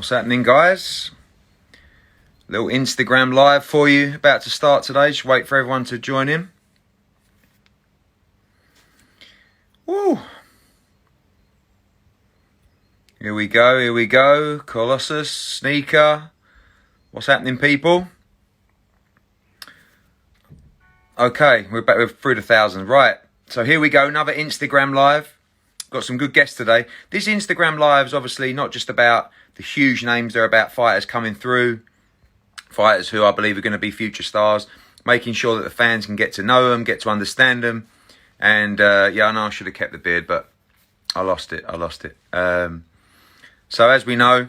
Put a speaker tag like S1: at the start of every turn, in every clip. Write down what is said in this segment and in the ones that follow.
S1: What's happening, guys? Little Instagram live for you, about to start today. Just wait for everyone to join in. Woo! Here we go. Colossus, Sneaker. What's happening, people? Okay, we're back through the thousands. Right, so here we go, another Instagram live. Got some good guests today. This Instagram live is obviously not just about the huge names. They're about fighters coming through. Fighters who I believe are going to be future stars. Making sure that the fans can get to know them, get to understand them. And yeah, I know I should have kept the beard, but I lost it. So as we know,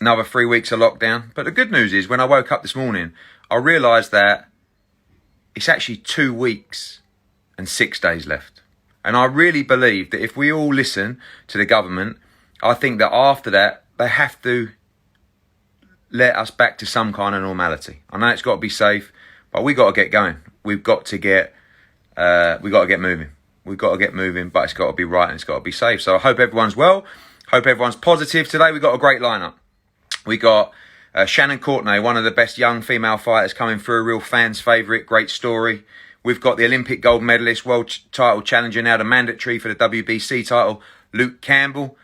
S1: another 3 weeks of lockdown. But the good news is, when I woke up this morning, I realised that it's actually 2 weeks and 6 days left. And I really believe that if we all listen to the government, I think that after that, they have to let us back to some kind of normality. I know it's got to be safe, but we got to get going. We've got to get moving. We've got to get moving, but it's got to be right and it's got to be safe. So I hope everyone's well. Hope everyone's positive today. We've got a great lineup. We got Shannon Courtenay, one of the best young female fighters coming through, a real fan's favourite, great story. We've got the Olympic gold medalist, world title challenger, now the mandatory for the WBC title, Luke Campbell.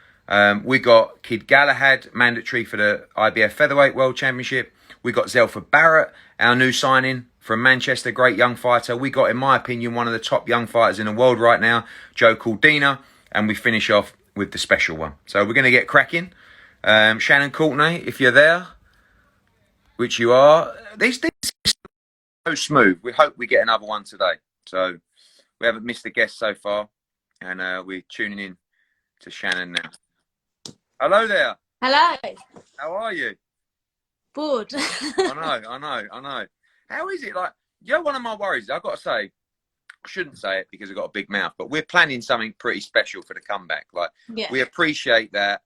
S1: We got Kid Galahad, mandatory for the IBF Featherweight World Championship. We got Zelfa Barrett, our new signing from Manchester, great young fighter. We got, in my opinion, one of the top young fighters in the world right now, Joe Caldina. And we finish off with the special one. So we're going to get cracking. Shannon Courtenay, if you're there, which you are, these things are so smooth. We hope we get another one today. So we haven't missed a guest so far. And we're tuning in to Shannon now. Hello there.
S2: Hello.
S1: How are you?
S2: Bored.
S1: I know. How is it? Like, you know, one of my worries, I've got to say, I shouldn't say it because I've got a big mouth, but we're planning something pretty special for the comeback. Like, we appreciate that.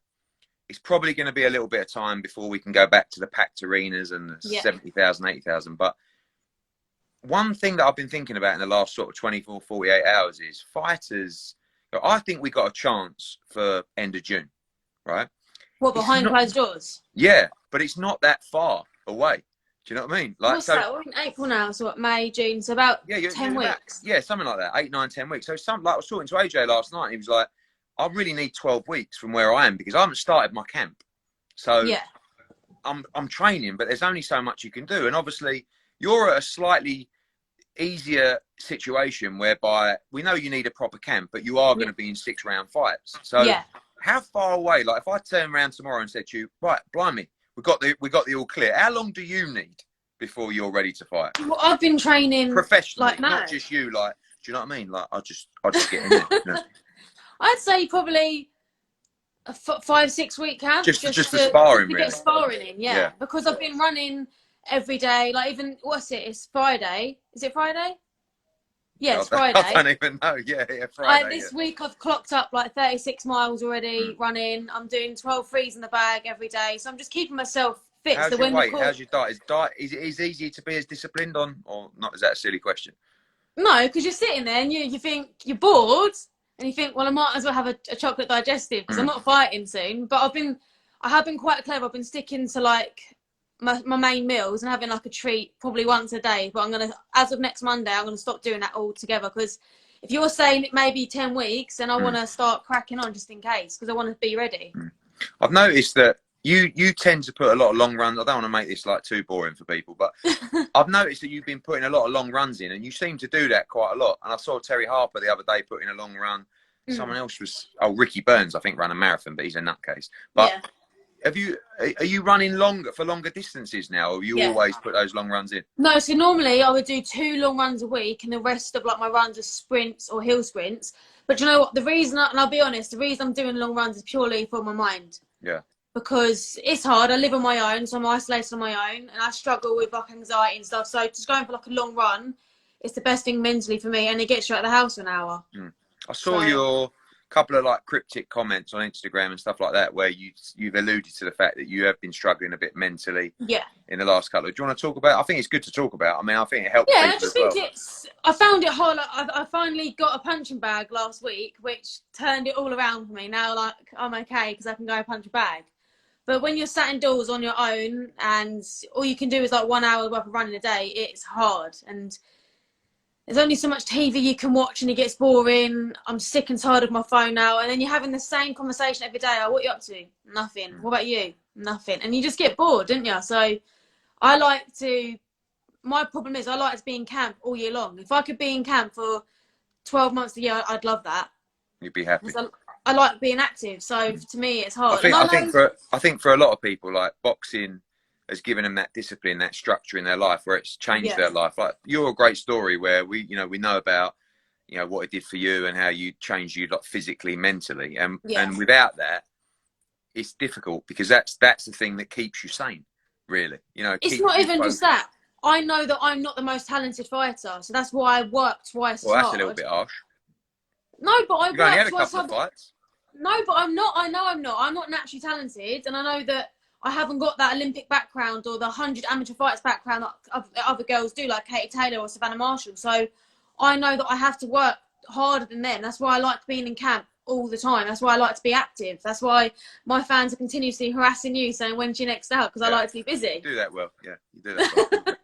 S1: It's probably going to be a little bit of time before we can go back to the packed arenas and the 70,000, 80,000. But one thing that I've been thinking about in the last sort of 24, 48 hours is fighters. I think we got a chance for end of June. Right?
S2: What, behind closed doors?
S1: Yeah, but it's not that far away. Do you know what I mean? Like,
S2: what's that? We're in April now, so what, May, June, so about 10 weeks.
S1: Yeah, something like that. 8, 9, 10 weeks. So like I was talking to AJ last night, and he was like, I really need 12 weeks from where I am because I haven't started my camp. So yeah, I'm training, but there's only so much you can do. And obviously you're at a slightly easier situation whereby we know you need a proper camp, but you are going to be in 6-round fights. So how far away, like if I turn around tomorrow and said to you, right, blimey, we got the all clear. How long do you need before you're ready to fight?
S2: Well, I've been training
S1: professionally,
S2: like
S1: not just you. Like, do you know what I mean? Like, I just get in there. You know?
S2: I'd say probably a 5-6 week camp.
S1: Just the sparring,
S2: to
S1: really.
S2: get sparring in, yeah. Because I've been running every day. Like even it's Friday. Is it Friday? Yeah, it's Friday.
S1: I don't even know. Yeah, Friday.
S2: This week I've clocked up like 36 miles already running. I'm doing 12 threes in the bag every day. So I'm just keeping myself fit.
S1: How's your weight? How's your diet? Is it easy to be as disciplined on, or not? Is that a silly question?
S2: No, because you're sitting there and you think you're bored and you think, well, I might as well have a chocolate digestive because I'm not fighting soon. But I have been quite clever. I've been sticking to like my main meals and having like a treat probably once a day, but as of next Monday I'm gonna stop doing that altogether, because if you're saying it may be 10 weeks, then I want to start cracking on just in case, because I want to be ready.
S1: I've noticed that you tend to put a lot of long runs. I don't want to make this like too boring for people, but I've noticed that you've been putting a lot of long runs in, and you seem to do that quite a lot. And I saw Terry Harper the other day putting a long run. Someone else was Ricky Burns, I think, ran a marathon, but he's a nutcase. But are you running for longer distances now, or you always put those long runs in?
S2: No, so normally I would do 2 long runs a week, and the rest of like my runs are sprints or hill sprints. But you know what? The reason, and I'll be honest, the reason I'm doing long runs is purely for my mind. Yeah. Because it's hard. I live on my own, so I'm isolated on my own, and I struggle with like anxiety and stuff. So just going for like a long run, it's the best thing mentally for me, and it gets you out of the house for an hour.
S1: I saw your couple of like cryptic comments on Instagram and stuff like that, where you've alluded to the fact that you have been struggling a bit mentally in the last couple of. Do you want to talk about? I think it's good to talk about. I mean, I think it helps.
S2: Yeah, I just think I found it hard. Like, I finally got a punching bag last week, which turned it all around for me. Now, like, I'm okay because I can go punch a bag. But when you're sat indoors on your own and all you can do is like 1 hour worth of running a day, it's hard. And there's only so much TV you can watch and it gets boring. I'm sick and tired of my phone now. And then you're having the same conversation every day. Oh, what are you up to? Nothing. What about you? Nothing. And you just get bored, don't you? So I like to, my problem is I like to be in camp all year long. If I could be in camp for 12 months a year, I'd love that.
S1: You'd be happy.
S2: I like being active. So to me, it's hard.
S1: I think for a lot of people, like boxing has given them that discipline, that structure in their life where it's changed their life. Like you're a great story where we know about, what it did for you and how you changed you like physically, mentally. And without that, it's difficult because that's the thing that keeps you sane, really.
S2: It's not even just that. I know that I'm not the most talented fighter, so that's why I work twice as hard.
S1: Well, that's a little bit harsh.
S2: No, but I
S1: You've only had
S2: work
S1: a
S2: twice
S1: couple of fights.
S2: No, but I'm not. I know I'm not. I'm not naturally talented, and I know that I haven't got that Olympic background or the 100 amateur fights background that other girls do, like Katie Taylor or Savannah Marshall. So I know that I have to work harder than them. That's why I like being in camp all the time. That's why I like to be active. That's why my fans are continuously harassing you, saying, when's your next out? Because I like to be busy.
S1: You do that well. Yeah, you do that well.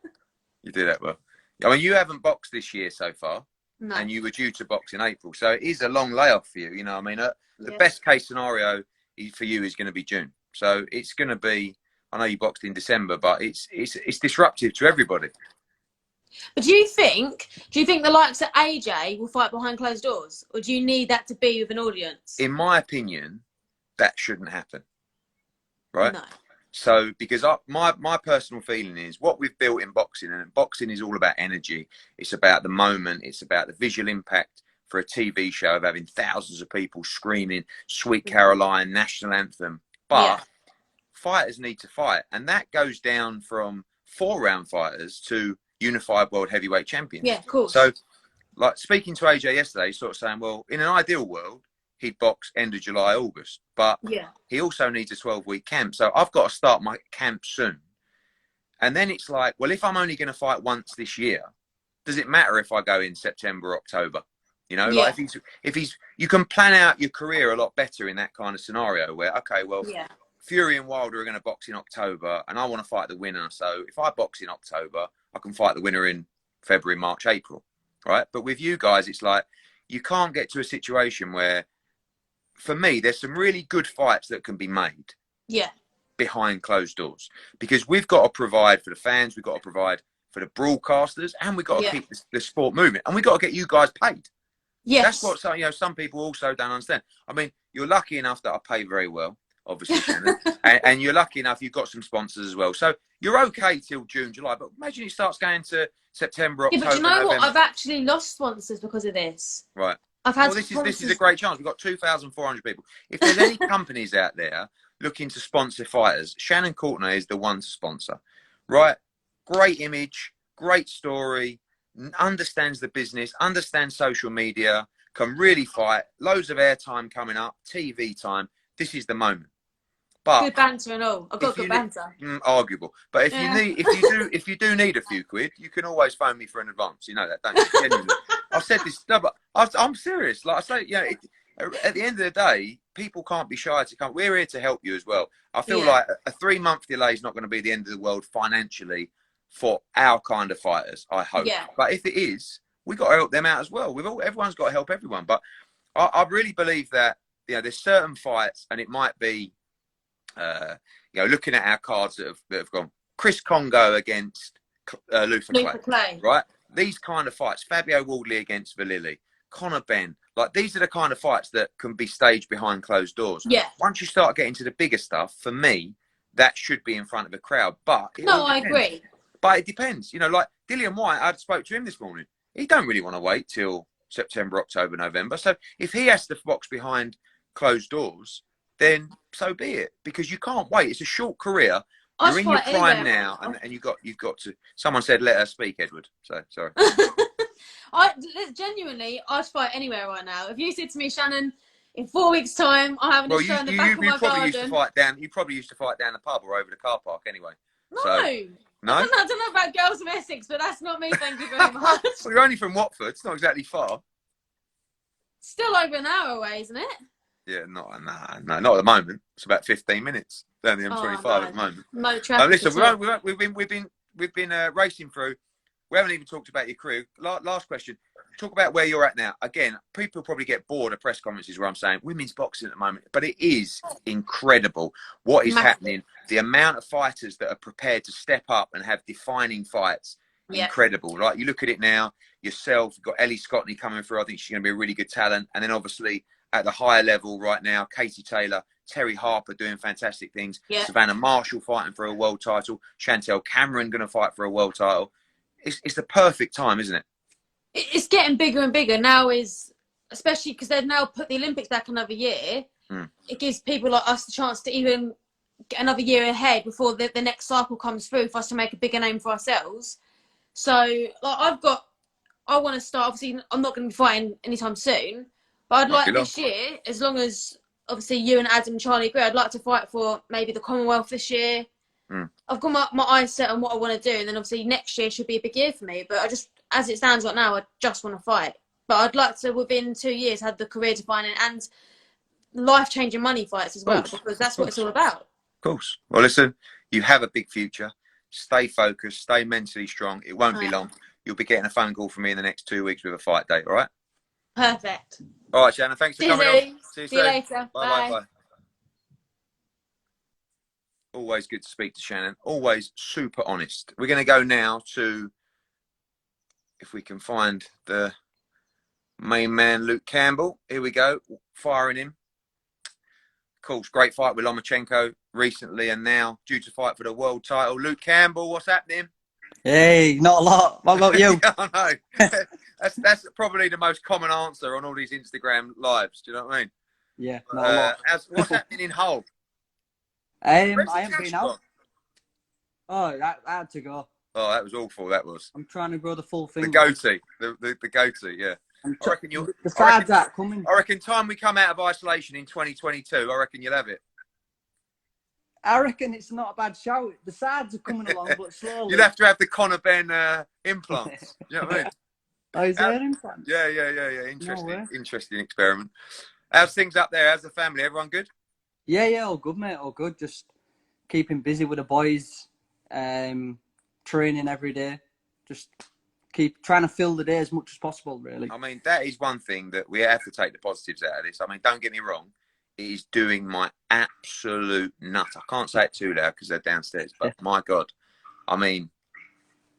S1: You do that well. I mean, you haven't boxed this year so far.
S2: No.
S1: And you were due to box in April. So it is a long layoff for you. I mean, the best case scenario for you is going to be June. So it's going to be, I know you boxed in December, but it's disruptive to everybody.
S2: But do you think the likes of AJ will fight behind closed doors? Or do you need that to be with an audience?
S1: In my opinion, that shouldn't happen. Right?
S2: No.
S1: So, because my personal feeling is what we've built in boxing, and boxing is all about energy. It's about the moment. It's about the visual impact for a TV show of having thousands of people screaming Sweet Caroline, national anthem. But fighters need to fight. And that goes down from 4-round fighters to unified world heavyweight champions.
S2: Yeah, of course.
S1: So, like speaking to AJ yesterday, sort of saying, well, in an ideal world, he'd box end of July, August. But he also needs a 12-week camp. So I've got to start my camp soon. And then it's like, well, if I'm only going to fight once this year, does it matter if I go in September, October? Like if he's, you can plan out your career a lot better in that kind of scenario where, okay, well, Fury and Wilder are going to box in October and I want to fight the winner. So if I box in October, I can fight the winner in February, March, April, right? But with you guys, it's like, you can't get to a situation where, for me, there's some really good fights that can be made behind closed doors because we've got to provide for the fans, we've got to provide for the broadcasters, and we've got to keep the sport moving, and we've got to get you guys paid. That's what some people also don't understand. I mean, you're lucky enough that I pay very well, obviously, Shannon, and you're lucky enough you've got some sponsors as well. So you're okay till June, July, but imagine it starts going to September, October,
S2: but you know
S1: November.
S2: what? I've actually lost sponsors because of this.
S1: Right.
S2: I've had
S1: this is a great chance. We've got 2,400 people. If there's any companies out there looking to sponsor fighters, Shannon Courtenay is the one to sponsor. Right? Great image, great story, understands the business, understands social media, can really fight, loads of airtime coming up, TV time. This is the moment. But
S2: good banter and all. I've got good banter.
S1: Arguable. But if you do need a few quid, you can always phone me for an advance. You know that, don't you? Genuinely. I've said this, no, but I'm serious. Like I say, at the end of the day, people can't be shy to come. We're here to help you as well. I feel like a 3-month delay is not going to be the end of the world financially for our kind of fighters, I hope. Yeah. But if it is, we've got to help them out as well. Everyone's got to help everyone. But I really believe that there's certain fights, and it might be, looking at our cards that have gone. Chris Congo against Luther Clay, right? These kind of fights, Fabio Wardley against Valili, Conor Benn, like these are the kind of fights that can be staged behind closed doors. Yeah. Once you start getting to the bigger stuff, for me, that should be in front of a crowd. But I agree. But it depends. Like Dillian White, I spoke to him this morning. He don't really want to wait till September, October, November. So if he has to box behind closed doors, then so be it. Because you can't wait. It's a short career. You're in your prime now, and you've got to. Someone said, "Let her speak, Edward." So sorry.
S2: I'd fight anywhere right now. If you said to me, Shannon, in 4 weeks' time, I'm having a show in the back of my garden.
S1: You probably used to fight down the pub or over the car park anyway.
S2: No.
S1: So, no?
S2: I don't know about girls from Essex, but that's not me. Thank you very much.
S1: Well, you're only from Watford. It's not exactly far.
S2: Still over an hour away, isn't it?
S1: Yeah, not at the moment. It's about 15 minutes down the M25 at the moment.
S2: No traffic.
S1: Listen, we've been racing through. We haven't even talked about your career. Last question. Talk about where you're at now. Again, people probably get bored of press conferences where I'm saying women's boxing at the moment, but it is incredible what is happening. The amount of fighters that are prepared to step up and have defining fights, incredible. Like you look at it now, yourself, you've got Ellie Scottney coming through. I think she's going to be a really good talent. And then obviously at the higher level right now, Katie Taylor, Terry Harper doing fantastic things. Savannah Marshall fighting for a world title. Chantel Cameron going to fight for a world title. It's the perfect time, isn't it?
S2: It's getting bigger and bigger now, especially because they've now put the Olympics back another year. It gives people like us the chance to even get another year ahead before the next cycle comes through for us to make a bigger name for ourselves. So like I want to start, obviously I'm not going to be fighting anytime soon, but I'd like this year, as long as obviously you and Adam and Charlie agree, I'd like to fight for maybe the Commonwealth this year. I've got my eyes set on what I want to do, and then obviously next year should be a big year for me, but as it stands right now, I just want to fight. But I'd like to, within 2 years, have the career defining and life-changing money fights as well, because that's what it's all about.
S1: Of course. Well, listen, you have a big future. Stay focused, stay mentally strong. It won't be long. You'll be getting a phone call from me in the next 2 weeks with a fight date, all right?
S2: Perfect.
S1: All right, Shannon, thanks for coming on.
S2: See you later. Bye.
S1: Always good to speak to Shannon. Always super honest. We're going to go now to, if we can find the main man, Luke Campbell. Here we go, firing him. Of course, great fight with Lomachenko recently and now due to fight for the world title. Luke Campbell, what's happening?
S3: Hey, not a lot. What about you?
S1: I know. That's probably the most common answer on all these Instagram lives. Do you know what I mean?
S3: Yeah, not a lot.
S1: What's happening in Hull?
S3: I haven't been out. Oh, that had to go.
S1: Oh, that was awful. That was.
S3: I'm trying to grow the full thing.
S1: The goatee, the goatee. Yeah. I reckon you'll.
S3: The sides that coming.
S1: I reckon time we come out of isolation in 2022, I reckon you'll have it.
S3: I reckon it's not a bad shout. The sides are coming along, but slowly.
S1: You'll have to have the Conor Ben implants. You know what I mean?
S3: Oh, is there implants?
S1: Yeah. Interesting experiment. How's things up there? How's the family? Everyone good?
S3: Yeah, all good, mate. All good. Just keeping busy with the boys, training every day. Just keep trying to fill the day as much as possible, really.
S1: I mean, that is one thing that we have to take the positives out of this. I mean, don't get me wrong. It is doing my absolute nut. I can't say it too loud because they're downstairs, but my God. I mean,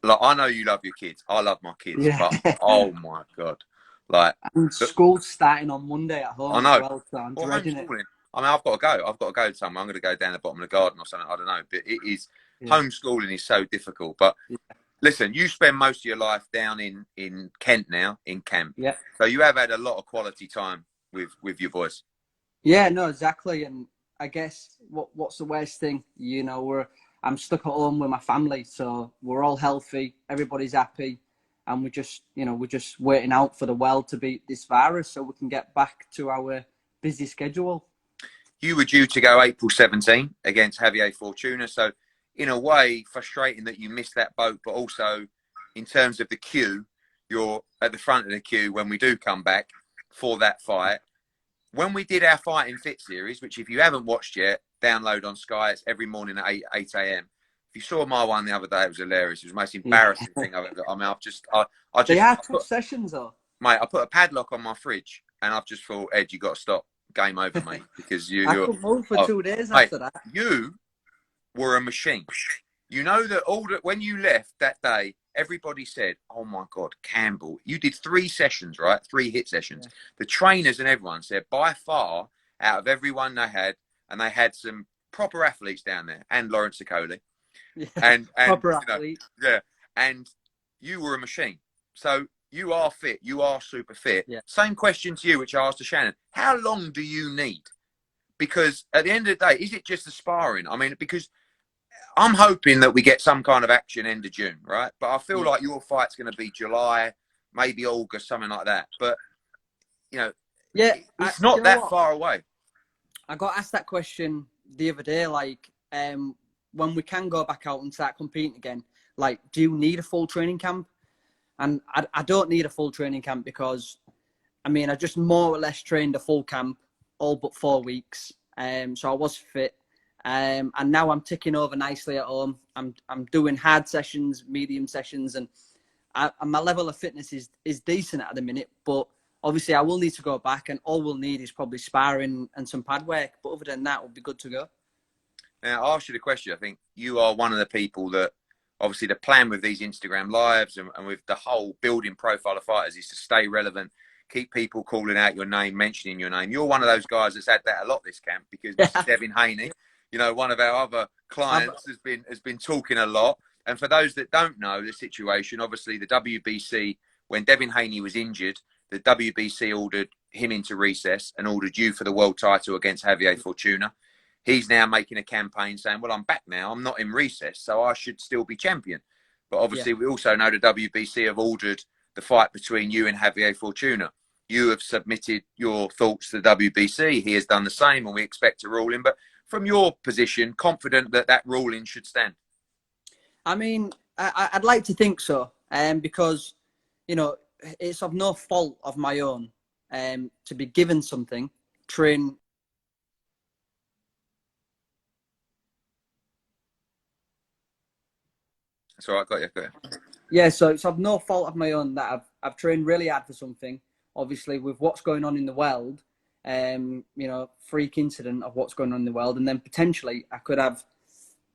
S1: like, I know you love your kids. I love my kids, but oh my God. Like,
S3: and school's starting on Monday at home.
S1: I know.
S3: As well, so I'm dreading it.
S1: I mean, I've got to go. I've got to go somewhere. I'm going to go down the bottom of the garden or something. I don't know. But it is, homeschooling is so difficult. But listen, you spend most of your life down in Kent now, in camp.
S3: Yeah.
S1: So you have had a lot of quality time with your boys.
S3: Yeah, no, exactly. And I guess what's the worst thing? You know, I'm stuck at home with my family, so we're all healthy, everybody's happy, and we're just waiting out for the world to beat this virus so we can get back to our busy schedule.
S1: You were due to go April 17 against Javier Fortuna, so in a way, frustrating that you missed that boat, but also in terms of the queue, you're at the front of the queue when we do come back for that fight. When we did our Fight in Fit series, which if you haven't watched yet, download on Sky. It's every morning at 8 a.m. If you saw my one the other day, it was hilarious. It was the most embarrassing thing I've ever. I mean,
S3: They are tough sessions, though.
S1: Mate, I put a padlock on my fridge, and I've just thought, Ed, you got to stop. Game over, mate, because
S3: I couldn't move for 2 days after that.
S1: You were a machine. You know that when you left that day, everybody said, "Oh my God, Campbell, you did 3 sessions, right? 3 hit sessions." Yeah. The trainers and everyone said, by far, out of everyone they had, and they had some proper athletes down there, and Lawrence Sicoli, and
S3: proper athlete.
S1: And you were a machine. So you are fit. You are super fit.
S3: Yeah.
S1: Same question to you, which I asked to Shannon. How long do you need? Because at the end of the day, is it just the sparring? I mean, because I'm hoping that we get some kind of action end of June, right? But I feel like your fight's going to be July, maybe August, something like that. But, you know, it's not that far away.
S3: I got asked that question the other day, like, when we can go back out and start competing again, like, do you need a full training camp? And I don't need a full training camp because, I mean, I just more or less trained a full camp all but 4 weeks. So I was fit. And now I'm ticking over nicely at home. I'm doing hard sessions, medium sessions, and my level of fitness is decent at the minute. But obviously, I will need to go back, and all we'll need is probably sparring and some pad work. But other than that, we'll be good to go.
S1: Now, I'll ask you the question. I think you are one of the people that, obviously, the plan with these Instagram lives and with the whole building profile of fighters is to stay relevant, keep people calling out your name, mentioning your name. You're one of those guys that's had that a lot this camp, because Mr. Devin Haney, you know, one of our other clients, has been talking a lot. And for those that don't know the situation, obviously the WBC, when Devin Haney was injured, the WBC ordered him into recess and ordered you for the world title against Javier Fortuna. He's now making a campaign saying, well, I'm back now. I'm not in recess, so I should still be champion. But obviously, we also know the WBC have ordered the fight between you and Javier Fortuna. You have submitted your thoughts to the WBC. He has done the same, and we expect a ruling. But from your position, confident that that ruling should stand?
S3: I mean, I'd like to think so, because, you know, it's of no fault of my own to be given something, train.
S1: That's all right, got you.
S3: Yeah, so it's of no fault of my own that I've trained really hard for something. Obviously, with what's going on in the world, you know, freak incident of what's going on in the world, and then potentially I could have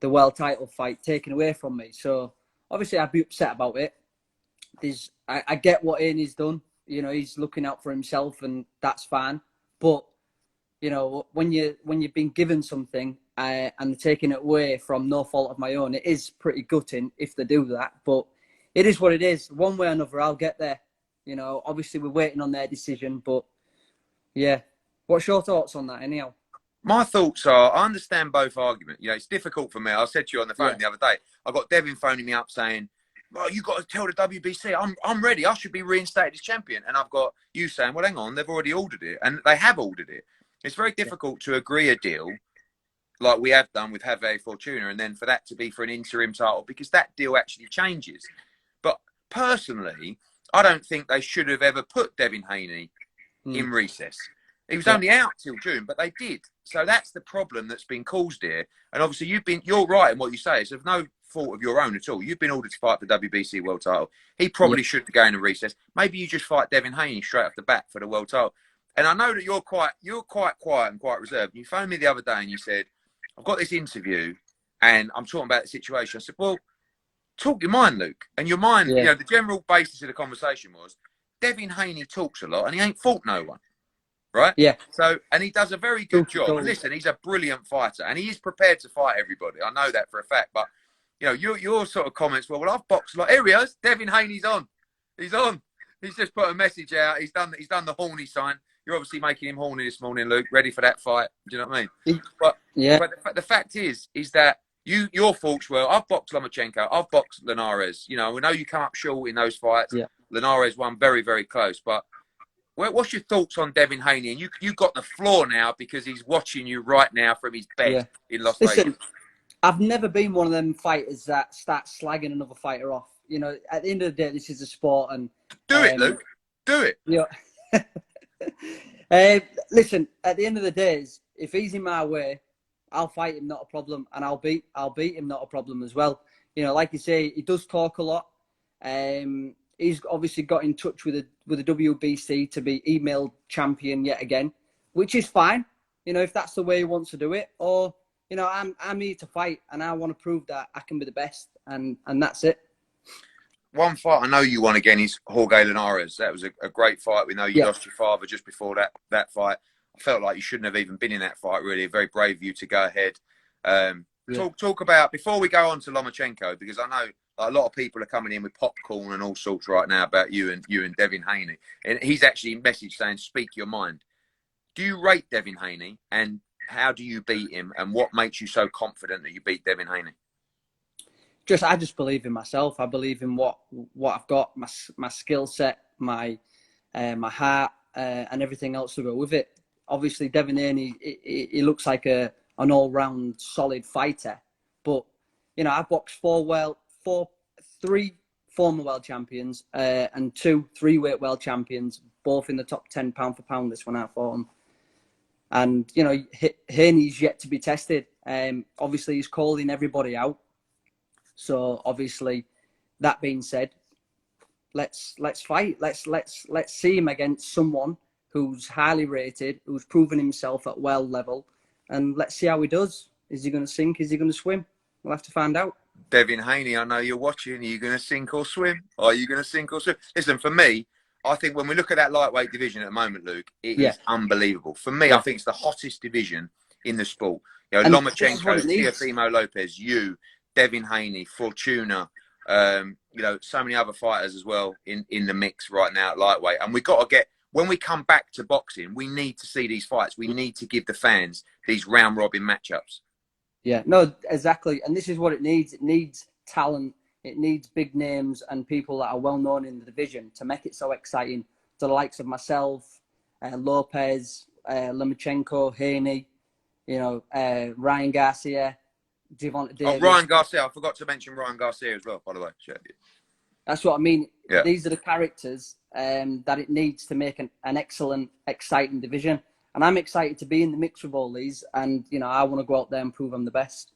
S3: the world title fight taken away from me. So obviously I'd be upset about it. I get what Haney's done. You know, he's looking out for himself, and that's fine. But you know, when you've been given something and they're taking it away from no fault of my own, it is pretty gutting if they do that. But it is what it is. One way or another, I'll get there. You know, obviously we're waiting on their decision, but yeah. What's your thoughts on that, anyhow?
S1: My thoughts are, I understand both arguments. You know, it's difficult for me. I said to you on the phone the other day, I got Devin phoning me up saying, well, you got to tell the WBC, I'm ready. I should be reinstated as champion. And I've got you saying, well, hang on, they've already ordered it. And they have ordered it. It's very difficult to agree a deal like we have done with Javier Fortuna, and then for that to be for an interim title, because that deal actually changes. But personally, I don't think they should have ever put Devin Haney in recess. He was only out till June, but they did. So that's the problem that's been caused here. And obviously, you're right in what you say. It's of no fault of your own at all. You've been ordered to fight the WBC world title. He probably should go into recess. Maybe you just fight Devin Haney straight off the bat for the world title. And I know that you're quite quiet and quite reserved. You phoned me the other day and you said, I've got this interview and I'm talking about the situation. I said, well, talk your mind, Luke. And your mind, you know, the general basis of the conversation was, Devin Haney talks a lot and he ain't fought no one. Right?
S3: Yeah.
S1: So, and he does a very good job. And listen, he's a brilliant fighter and he is prepared to fight everybody. I know that for a fact. But, you know, your sort of comments were, well, I've boxed a lot. Here he is. Devin Haney's on. He's on. He's just put a message out. He's done the horny sign. You're obviously making him horny this morning, Luke, ready for that fight. Do you know what I mean? But the fact is that your thoughts were, I've boxed Lomachenko, I've boxed Linares. You know, we know you come up short in those fights. Yeah. Linares won very, very close. But what's your thoughts on Devin Haney? And you got the floor now because he's watching you right now from his bed in Las Vegas. Listen,
S3: I've never been one of them fighters that starts slagging another fighter off. You know, at the end of the day, this is a sport, and
S1: do it, Luke. Do it.
S3: Yeah. Listen, at the end of the day, if he's in my way, I'll fight him, not a problem, and I'll beat him, not a problem as well. You know, like you say, he does talk a lot. He's obviously got in touch with the WBC to be emailed champion yet again, which is fine. You know, if that's the way he wants to do it, or you know, I'm here to fight, and I want to prove that I can be the best, and that's it.
S1: One fight I know you won again is Jorge Linares. That was a great fight. We know you lost your father just before that fight. I felt like you shouldn't have even been in that fight, really. Very brave of you to go ahead. Talk about, before we go on to Lomachenko, because I know a lot of people are coming in with popcorn and all sorts right now about you and Devin Haney. And he's actually messaged saying, speak your mind. Do you rate Devin Haney, and how do you beat him, and what makes you so confident that you beat Devin Haney?
S3: I just believe in myself. I believe in what I've got, my skill set, my heart, and everything else to go with it. Obviously, Devin Haney, he looks like an all-round solid fighter. But you know, I've boxed three former world champions and 2 3-weight world champions, both in the top 10 pound for pound. This one I fought them, And, you know, Hearn's yet to be tested. Obviously, he's calling everybody out. So, obviously, that being said, let's fight. Let's see him against someone who's highly rated, who's proven himself at world level, and let's see how he does. Is he going to sink? Is he going to swim? We'll have to find out.
S1: Devin Haney, I know you're watching. Are you going to sink or swim? Are you going to sink or swim? Listen, for me, I think when we look at that lightweight division at the moment, Luke, it is unbelievable. For me, I think it's the hottest division in the sport. You know, Lomachenko, Teofimo Lopez, Devin Haney, Fortuna, you know, so many other fighters as well in the mix right now at lightweight. And we've got to get, when we come back to boxing, we need to see these fights. We need to give the fans these round robin matchups.
S3: Yeah, no, exactly. And this is what it needs. It needs talent. It needs big names and people that are well known in the division to make it so exciting. To the likes of myself, Lopez, Lomachenko, Haney, you know, Ryan Garcia, Devonta Davis.
S1: Oh, Ryan Garcia. I forgot to mention Ryan Garcia as well, by the way. Sure.
S3: That's what I mean.
S1: Yeah.
S3: These are the characters that it needs to make an excellent, exciting division. And I'm excited to be in the mix with all these. And, you know, I want to go out there and prove I'm the best.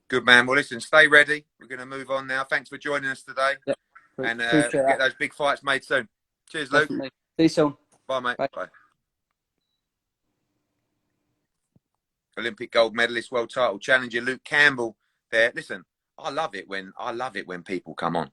S1: Good, man. Well, listen, stay ready. We're going to move on now. Thanks for joining us today.
S3: Yep.
S1: And get those big fights made soon. Cheers, Luke.
S3: Definitely. See you soon.
S1: Bye, mate.
S3: Bye.
S1: Bye. Olympic gold medalist, world title challenger Luke Campbell there. Listen, I love it when people come on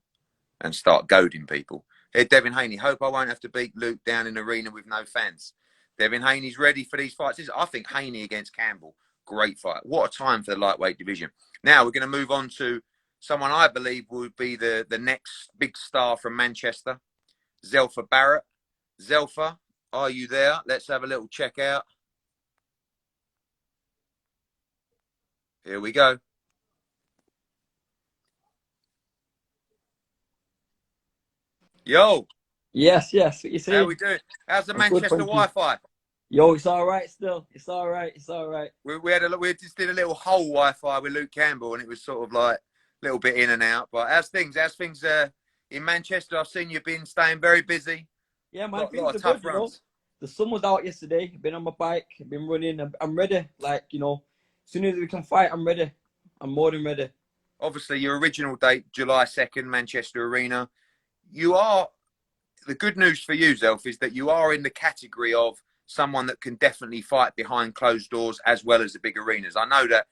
S1: and start goading people. Hey, Devin Haney, hope I won't have to beat Luke down in the arena with no fans. Devin Haney's ready for these fights. I think Haney against Campbell, great fight. What a time for the lightweight division. Now we're going to move on to someone I believe will be the next big star from Manchester, Zelfa Barrett. Zelfa, are you there? Let's have a little check out. Here we go. Yo.
S4: Yes. What you saying?
S1: How we doing? How's the Manchester Wi-Fi?
S4: Yo, it's all right still. It's all right.
S1: We just did a little whole Wi-Fi with Luke Campbell, and it was sort of like a little bit in and out. But how's things in Manchester? I've seen you've been staying very busy.
S4: Yeah, man.
S1: A lot of tough runs.
S4: The sun was out yesterday. Been on my bike. Been running. I'm ready. Like, you know, as soon as we can fight, I'm ready. I'm more than ready.
S1: Obviously, your original date, July 2nd, Manchester Arena. You are, the good news for you, Zelf, is that you are in the category of someone that can definitely fight behind closed doors as well as the big arenas. I know that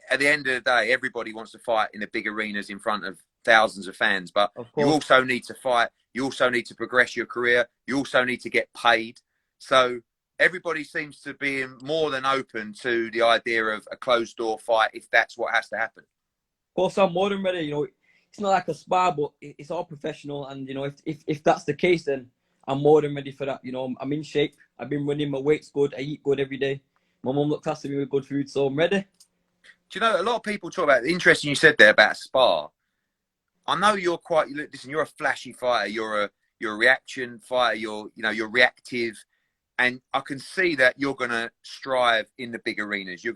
S1: at the end of the day, everybody wants to fight in the big arenas in front of thousands of fans, but you also need to fight. You also need to progress your career. You also need to get paid. So everybody seems to be more than open to the idea of a closed door fight if that's what has to happen.
S4: Of course, I'm more than ready. You know, it's not like a spar, but it's all professional. And, you know, if that's the case, then I'm more than ready for that. You know, I'm in shape. I've been running. My weight's good. I eat good every day. My mum looks after me with good food, so I'm ready.
S1: Do you know, a lot of people talk about, interesting you said there about spar. I know you're quite, listen, you're a flashy fighter. You're a reaction fighter. You're reactive. And I can see that you're going to strive in the big arenas. You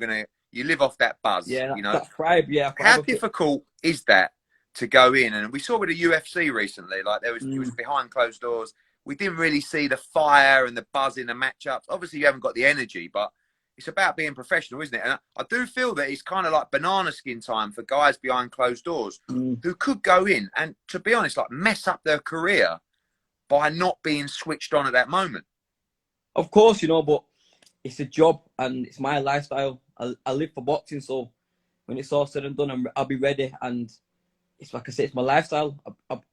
S1: live off that buzz.
S4: Yeah,
S1: you know?
S4: That vibe, yeah.
S1: How difficult is that to go in? And we saw with the UFC recently, like it was behind closed doors. We didn't really see the fire and the buzz in the matchups. Obviously, you haven't got the energy, but it's about being professional, isn't it? And I do feel that it's kind of like banana skin time for guys behind closed doors who could go in and, to be honest, like mess up their career by not being switched on at that moment.
S4: Of course, you know, but it's a job and it's my lifestyle. I live for boxing, so when it's all said and done, I'll be ready. And it's like I say, it's my lifestyle.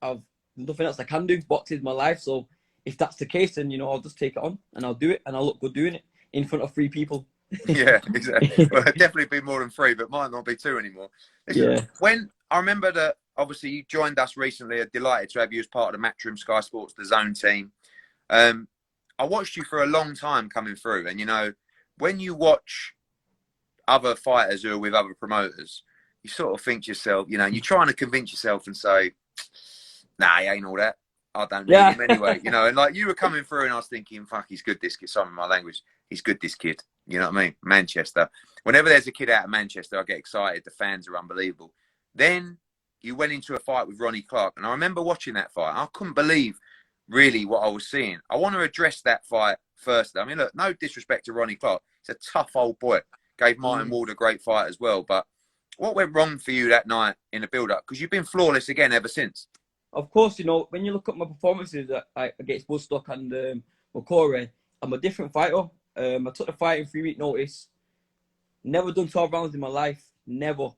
S4: I've nothing else I can do. Boxing is my life, so if that's the case, then, you know, I'll just take it on and I'll do it, and I'll look good doing it in front of 3 people.
S1: Yeah, exactly. Well, it'd definitely be more than 3, but might not be 2 anymore. Listen,
S4: yeah.
S1: When I remember that, obviously you joined us recently. I'm delighted to have you as part of the Matchroom Sky Sports, the Zone team. I watched you for a long time coming through, and you know, when you watch other fighters who are with other promoters, you sort of think to yourself, you know, you're trying to convince yourself and say, nah, he ain't all that. I don't need him anyway, you know. And like you were coming through, and I was thinking, fuck, he's good, this kid. Sorry, my language. He's good, this kid. You know what I mean? Manchester. Whenever there's a kid out of Manchester, I get excited. The fans are unbelievable. Then you went into a fight with Ronnie Clark, and I remember watching that fight. I couldn't believe really what I was seeing. I want to address that fight first. I mean, look, no disrespect to Ronnie Clark. He's a tough old boy. Gave Martin Ward a great fight as well. But what went wrong for you that night in the build-up? Because you've been flawless again ever since.
S4: Of course, you know, when you look at my performances against Woodstock and McCory, I'm a different fighter. I took the fight in 3-week notice. Never done 12 rounds in my life. Never.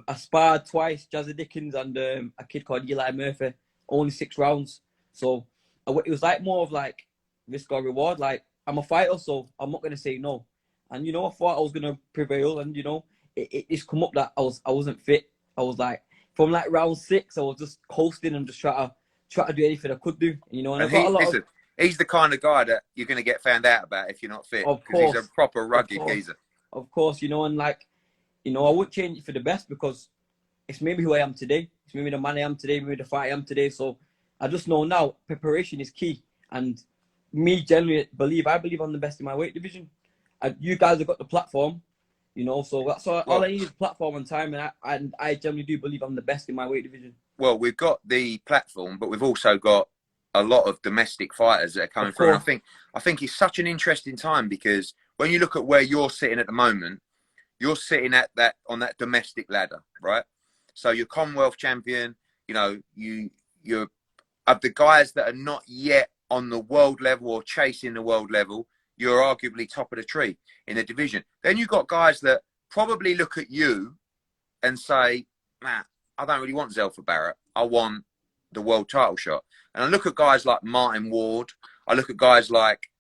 S4: I sparred twice, Jazzy Dickens and a kid called Eli Murphy. Only 6 rounds. So it was like more of like risk or reward. Like, I'm a fighter, so I'm not going to say no. And, you know, I thought I was going to prevail. And, you know, it's come up that I wasn't fit. I was like, from like round 6, I was just coasting and just trying to do anything I could do. You know, and I got a lot of...
S1: He's the kind of guy that you're going to get found out about if you're not fit.
S4: Of course.
S1: He's a proper rugged geezer.
S4: Of course, you know, and like, you know, I wouldn't change it for the best because it's maybe who I am today. It's maybe the man I am today, maybe the fight I am today. So I just know now preparation is key. And me generally I believe I'm the best in my weight division. And you guys have got the platform, you know, so that's all I need is platform and time. And I generally do believe I'm the best in my weight division.
S1: Well, we've got the platform, but we've also got a lot of domestic fighters that are coming through. And I think it's such an interesting time because when you look at where you're sitting at the moment, you're sitting at on that domestic ladder, right? So you're Commonwealth champion, you know, you're of the guys that are not yet on the world level or chasing the world level, you're arguably top of the tree in the division. Then you've got guys that probably look at you and say, man, I don't really want Zelfa Barrett. I want the world title shot. And I look at guys like Martin Ward. I look at guys like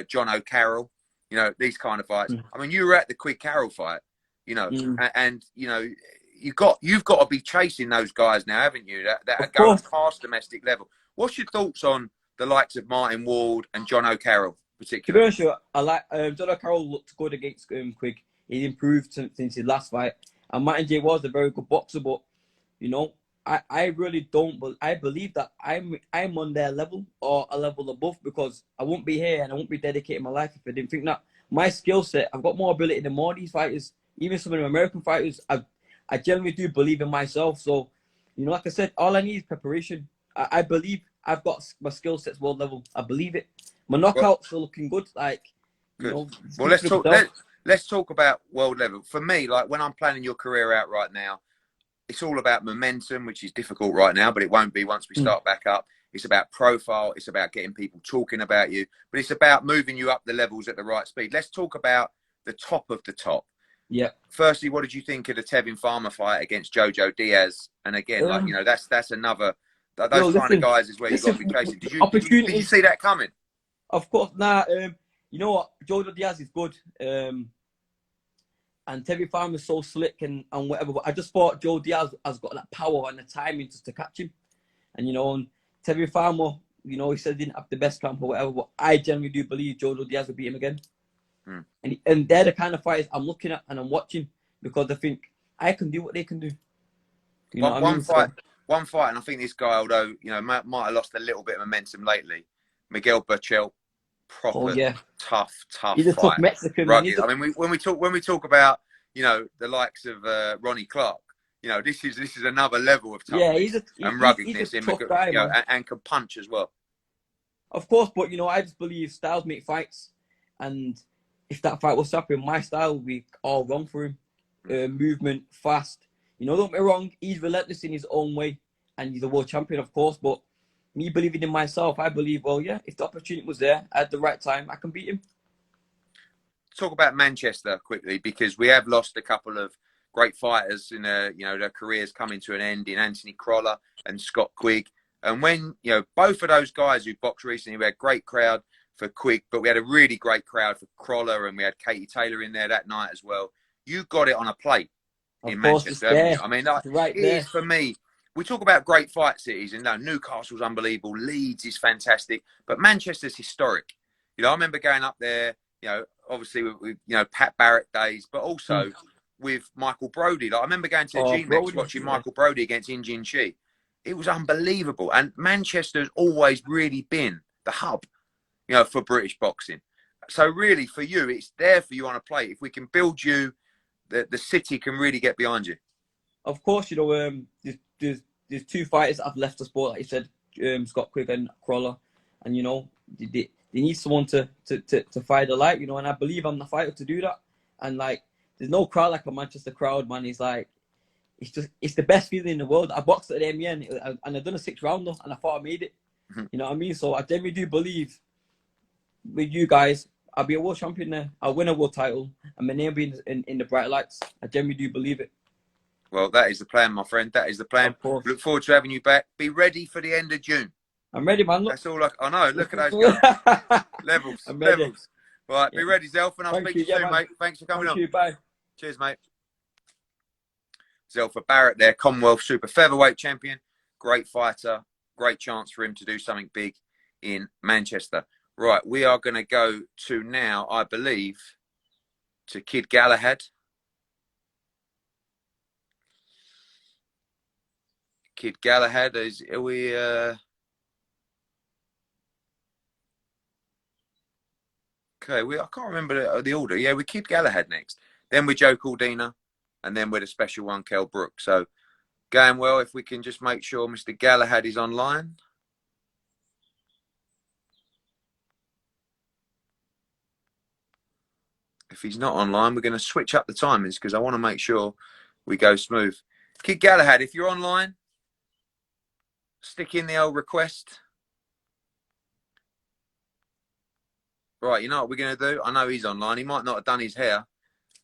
S1: John O'Carroll, you know, these kind of fights. I mean, you were at the Quigg Carroll fight, you know, and you know, you've got to be chasing those guys now, haven't you? That are going past domestic level. What's your thoughts on the likes of Martin Ward and John O'Carroll, particularly?
S4: To be honest, I like John O'Carroll looked good against Quigg. He improved since his last fight. And Martin J was a very good boxer, but you know, I really don't. But I believe that I'm on their level or a level above because I won't be here and I won't be dedicating my life if I didn't think that my skill set. I've got more ability than more of these fighters, even some of the American fighters. I generally do believe in myself. So, you know, like I said, all I need is preparation. I believe I've got my skill sets world level. I believe it. My knockouts are looking good. Like, you know,
S1: well, let's talk about world level. For me, like when I'm planning your career out right now, it's all about momentum, which is difficult right now, but it won't be once we start back up. It's about profile. It's about getting people talking about you, but it's about moving you up the levels at the right speed. Let's talk about the top of the top.
S4: Yeah.
S1: Firstly, what did you think of the Tevin Farmer fight against Jojo Diaz? And again, like, you know, that's another. Those kind of guys is where you've got to be chasing. Did you see that coming?
S4: Of course. You know what? Jojo Diaz is good. And Tevin Farmer is so slick and whatever. But I just thought Joe Diaz has got that power and the timing just to catch him. And, you know, and Tevin Farmer, you know, he said he didn't have the best camp or whatever. But I generally do believe Jojo Diaz will beat him again. And they're the kind of fighters I'm looking at and I'm watching because I think I can do what they can do. You know
S1: one fight, and I think this guy, although, you know, might have lost a little bit of momentum lately, Miguel Burchell, proper tough
S4: He's a
S1: fight.
S4: tough Mexican.
S1: I mean, when we talk about, you know, the likes of Ronnie Clark, you know, this is another level of toughness and ruggedness,
S4: he's a tough guy,
S1: you know, and can punch as well.
S4: Of course, but you know, I just believe styles make fights, and if that fight was happening, my style would be all wrong for him. Movement, fast. You know, don't get me wrong, he's relentless in his own way, and he's a world champion, of course, but me believing in myself, I believe, well, yeah, if the opportunity was there at the right time, I can beat him.
S1: Talk about Manchester quickly, because we have lost a couple of great fighters in you know, their careers coming to an end in Anthony Crolla and Scott Quigg. And when, you know, both of those guys who boxed recently, we had a great crowd for Quigg, but we had a really great crowd for Crolla, and we had Katie Taylor in there that night as well. You got it on a plate in Manchester, haven't you? I mean, like, it is for me. We talk about great fight cities, and Newcastle's unbelievable, Leeds is fantastic, but Manchester's historic. You know, I remember going up there, you know, obviously with you know, Pat Barrett days, but also with Michael Brodie. Like, I remember going to the G-Mex watching Michael Brodie against Injin Chi. It was unbelievable, and Manchester's always really been the hub, you know, for British boxing. So really, for you, it's there for you on a plate. If we can build you, the city can really get behind you.
S4: Of course, you know, there's two fighters that have left the sport, like you said, Scott Quigg and Crolla, and you know, they they need someone to fire the light, you know. And I believe I'm the fighter to do that. And like, there's no crowd like a Manchester crowd, man. It's like, it's the best feeling in the world. I boxed at the MEN and I done a 6th rounder and I thought I made it. You know what I mean? So I genuinely do believe with you guys, I'll be a world champion there. I'll win a world title and my name will be in the bright lights. I genuinely do believe it.
S1: Well, that is the plan, my friend. That is the plan.
S4: Of course.
S1: Look forward to having you back. Be ready for the end of June.
S4: I'm ready, man. Look.
S1: That's all I know. Look at those guys. Levels.
S4: I'm ready.
S1: Levels. Right, be ready, Zelf, and I'll speak to you soon,
S4: man.
S1: mate. Thanks for coming on.
S4: Thank you, bye.
S1: Cheers, mate. Zelfa Barrett there, Commonwealth Super Featherweight champion. Great fighter. Great chance for him to do something big in Manchester. Right, we are going to go to now, I believe, to Kid Galahad. Kid Galahad, are we... Okay, I can't remember the order. Yeah, we're Kid Galahad next. Then we're Joe Caldina. And then we're the special one, Kel Brook. So, going well, if we can just make sure Mr. Galahad is online. If he's not online, we're going to switch up the timings because I want to make sure we go smooth. Kid Galahad, if you're online, stick in the old request. Right, you know what we're going to do? I know he's online. He might not have done his hair.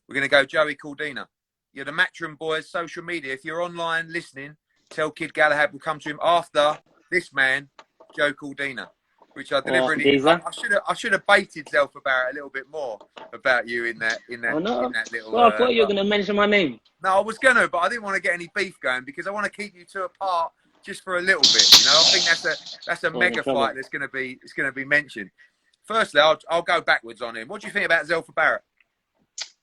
S1: We're going to go Joey Caldina. You're the Matchroom Boys, social media. If you're online listening, tell Kid Galahad we'll come to him after this man, Joe Caldina, which I deliberately. I should have baited Zelfa Barrett a little bit more about you in that little.
S5: Well, I thought you were going to mention my name.
S1: No, I was going to, but I didn't want to get any beef going because I want to keep you two apart just for a little bit. You know, I think that's a mega fight that's going to be mentioned. Firstly, I'll go backwards on him. What do you think about Zelfa Barrett?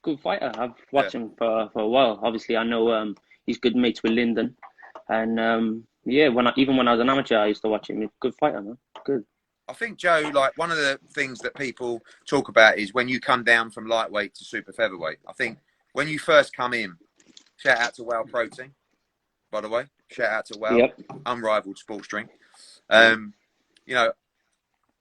S5: Good fighter. I've watched him for a while. Obviously, I know he's good mates with Lyndon, and even when I was an amateur, I used to watch him. He's a good fighter, man. Good.
S1: I think, Joe, like one of the things that people talk about is when you come down from lightweight to super featherweight. I think when you first come in, shout out to Whale Protein, by the way. Shout out to Whale, unrivaled sports drink. You know,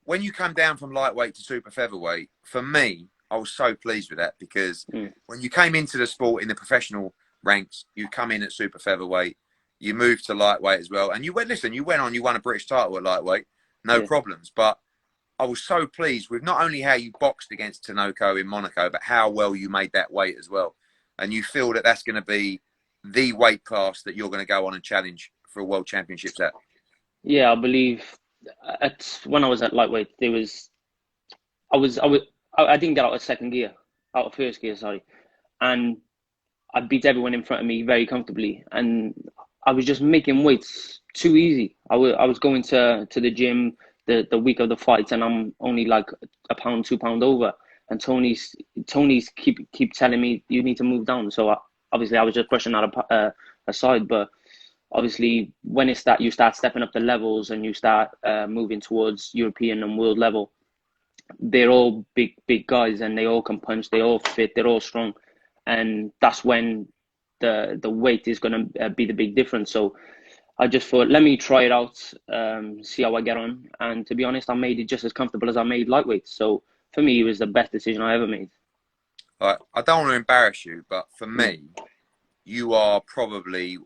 S1: when you come down from lightweight to super featherweight, for me, I was so pleased with that because when you came into the sport in the professional ranks, you come in at super featherweight, you moved to lightweight as well. And you went on, you won a British title at lightweight, no problems. But I was so pleased with not only how you boxed against Tinoco in Monaco, but how well you made that weight as well. And you feel that that's going to be the weight class that you're going to go on and challenge for a world championships at.
S5: Yeah, I believe when I was at lightweight, I didn't get out of first gear, sorry. And I beat everyone in front of me very comfortably. And I was just making weights too easy. I was going to the gym the week of the fights and I'm only like a pound, 2 pound over. And Tony's keep telling me you need to move down. So obviously I was just brushing that aside. But obviously when you start stepping up the levels and you start moving towards European and world level, they're all big guys and they all can punch, they all fit, they're all strong. And that's when the weight is going to be the big difference. So I just thought, let me try it out, see how I get on. And to be honest, I made it just as comfortable as I made lightweight. So for me, it was the best decision I ever made.
S1: I don't want to embarrass you, but for me, you are probably,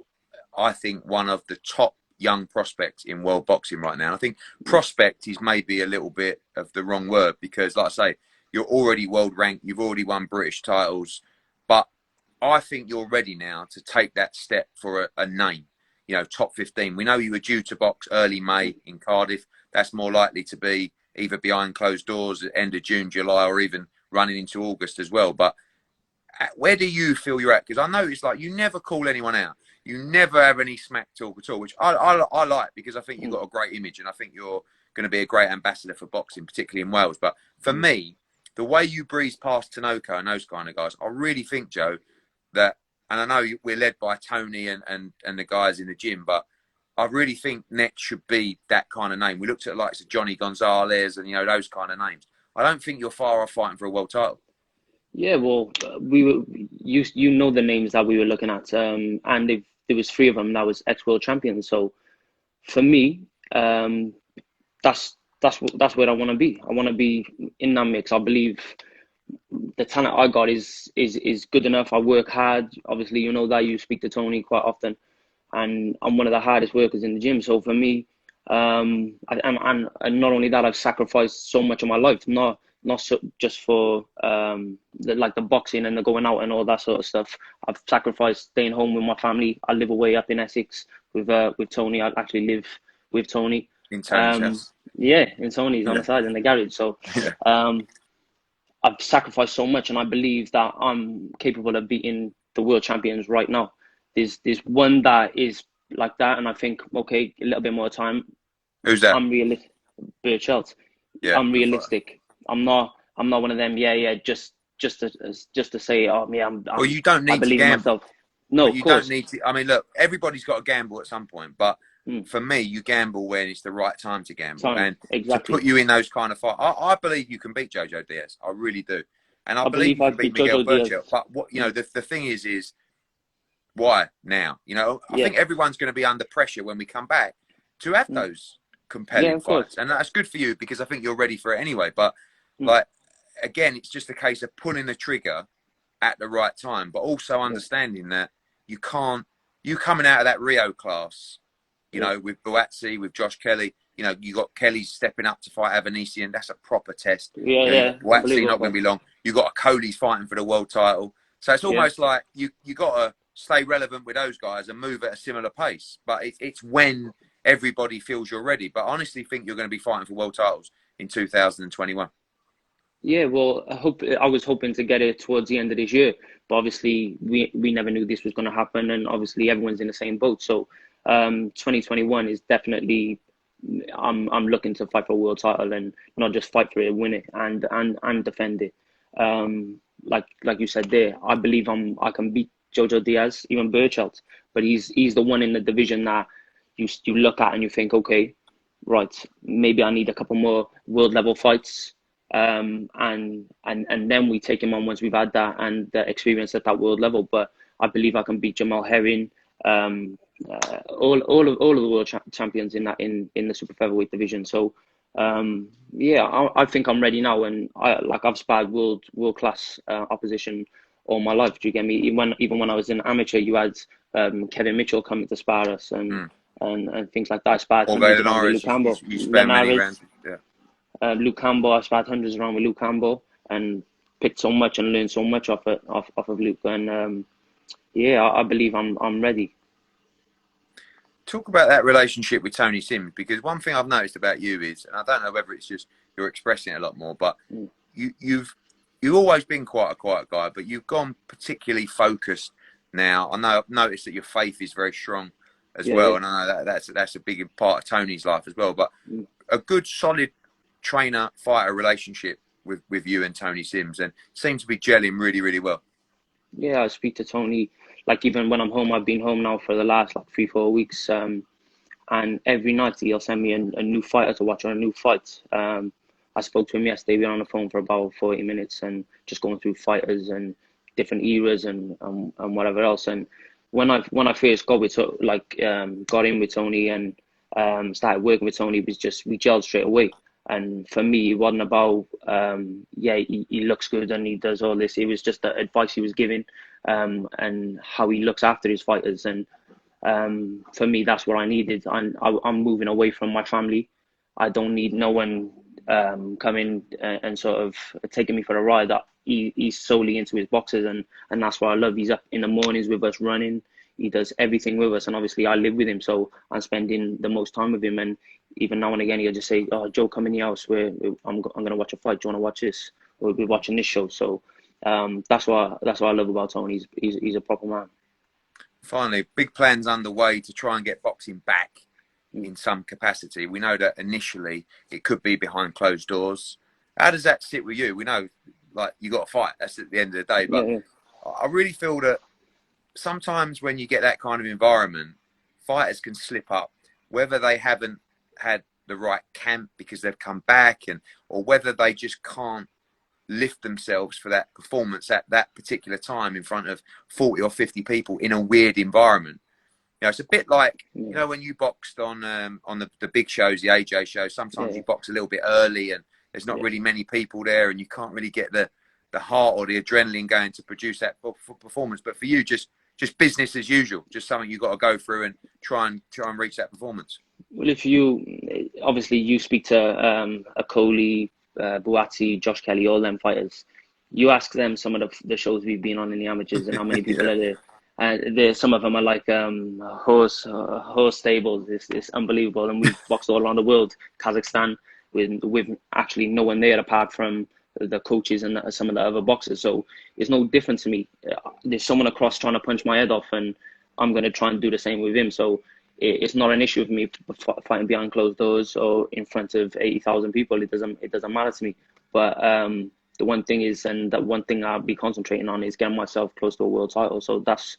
S1: I think, one of the top young prospects in world boxing right now. I think prospect is maybe a little bit of the wrong word because, like I say, you're already world ranked, you've already won British titles, but I think you're ready now to take that step for a name, you know, top 15. We know you were due to box early May in Cardiff. That's more likely to be either behind closed doors at end of June, July, or even running into August as well. But where do you feel you're at? Because I know it's like you never call anyone out. You never have any smack talk at all, which I like because I think you've got a great image and I think you're going to be a great ambassador for boxing, particularly in Wales. But for me, the way you breeze past Tinoco and those kind of guys, I really think, Joe, that, and I know we're led by Tony and the guys in the gym, but I really think next should be that kind of name. We looked at likes of Johnny Gonzalez and, you know, those kind of names. I don't think you're far off fighting for a world title. Yeah,
S5: well, you know the names that we were looking at, and there was 3 of them that was ex-world champions. So for me, that's that's where I want to be. I want to be in that mix. I believe the talent I got is good enough. I work hard. Obviously, you know that. You speak to Tony quite often, and I'm one of the hardest workers in the gym. So for me, and not only that, I've sacrificed so much of my life. Not just for the boxing and the going out and all that sort of stuff. I've sacrificed staying home with my family. I live away up in Essex with Tony. I actually live with Tony.
S1: In Tony's house.
S5: Yeah, in Tony's on the side in the garage. So I've sacrificed so much, and I believe that I'm capable of beating the world champions right now. There's one that is like that, and I think, okay, a little bit more time.
S1: Who's that?
S5: I'm realistic. Birchelt.
S1: Yeah,
S5: I'm realistic. I'm not one of them. Yeah. Just to say, oh yeah,
S1: well, you don't need
S5: I believe
S1: to
S5: in
S1: gamble.
S5: myself. No,
S1: but you
S5: of course.
S1: don't need to. I mean, look, everybody's got to gamble at some point, but for me, you gamble when it's the right time to gamble, and
S5: exactly.
S1: to put you in those kind of fights. I believe you can beat Jojo Diaz. I really do, and I believe you can beat Miguel Berchelt. But what the thing is why now? I think everyone's going to be under pressure when we come back to have those compelling fights, and that's good for you because I think you're ready for it anyway. But like again, it's just a case of pulling the trigger at the right time, but also understanding that you can't. You coming out of that Rio class, with Buatsi, with Josh Kelly. You got Kelly stepping up to fight Avanesian. That's a proper test. Buatsi not going to be long. You got a Coley's fighting for the world title. So it's almost like you got to stay relevant with those guys and move at a similar pace. But it's when everybody feels you're ready. But I honestly think you're going to be fighting for world titles in 2021. Yeah,
S5: well, I was hoping to get it towards the end of this year, but obviously we never knew this was going to happen, and obviously everyone's in the same boat. So 2021 is definitely I'm looking to fight for a world title, and not just fight for it, win it, and defend it. Like you said there, I believe I can beat Jojo Diaz, even Berchelt, but he's the one in the division that you look at and you think, okay, right, maybe I need a couple more world level fights. And then we take him on once we've had that and the experience at that world level. But I believe I can beat Jamal Hearn, all of the world champions in the super featherweight division. So I think I'm ready now, and I've sparred world class opposition all my life. Do you get me? Even when I was an amateur, you had Kevin Mitchell coming to spar us and things like that. I sparred hundreds around with Luke Campbell.
S1: You spent many rounds. Yeah.
S5: Luke Campbell, I sparred hundreds around with Luke Campbell and picked so much and learned so much off of Luke. And I believe I'm ready.
S1: Talk about that relationship with Tony Sims, because one thing I've noticed about you is, and I don't know whether it's just you're expressing it a lot more, but you've always been quite a quiet guy, but you've gone particularly focused now. I know I've noticed that your faith is very strong as well, and I know that's a big part of Tony's life as well. But a good solid trainer-fighter relationship with you and Tony Sims, and seem to be gelling really, really well.
S5: Yeah, I speak to Tony, like even when I'm home. I've been home now for the last 3-4 weeks, and every night he'll send me a new fighter to watch or a new fight. I spoke to him yesterday. We were on the phone for about 40 minutes and just going through fighters and different eras and whatever else. And when I first got in with Tony and started working with Tony, it was just we gelled straight away. And for me, it wasn't about he looks good and he does all this. It was just the advice he was giving and how he looks after his fighters. And for me, that's what I needed. I'm moving away from my family. I don't need no one coming and sort of taking me for a ride. That he's solely into his boxes, and that's what I love. He's up in the mornings with us running. He does everything with us, and obviously I live with him, so I'm spending the most time with him. And even now and again, he'll just say, "Oh, Joe, come in the house. I'm going to watch a fight. Do you want to watch this? We'll be watching this show." So that's what I love about Tony. He's a proper man.
S1: Finally, big plans underway to try and get boxing back in some capacity. We know that initially it could be behind closed doors. How does that sit with you? We know, like, you got to fight. That's at the end of the day. But I really feel that sometimes when you get that kind of environment, fighters can slip up, whether they haven't had the right camp because they've come back, or whether they just can't lift themselves for that performance at that particular time in front of 40 or 50 people in a weird environment. You know, it's a bit like, you know, when you boxed on the big shows, the AJ show, sometimes you box a little bit early and there's not really many people there and you can't really get the heart or the adrenaline going to produce that performance. But for you, just business as usual, just something you've got to go through and try and reach that performance.
S5: Well, if obviously you speak to a Coley, Buatsi, Josh Kelly, all them fighters, you ask them some of the shows we've been on in the amateurs and how many people are there. And some of them are like horse stables. It's unbelievable, and we've boxed all around the world, Kazakhstan, with actually no one there apart from the coaches and some of the other boxers. So it's no different to me. There's someone across trying to punch my head off, and I'm going to try and do the same with him. So it's not an issue for me fighting behind closed doors or in front of 80,000 people. It doesn't matter to me. But the one thing is, and that one thing I'll be concentrating on is getting myself close to a world title. So that's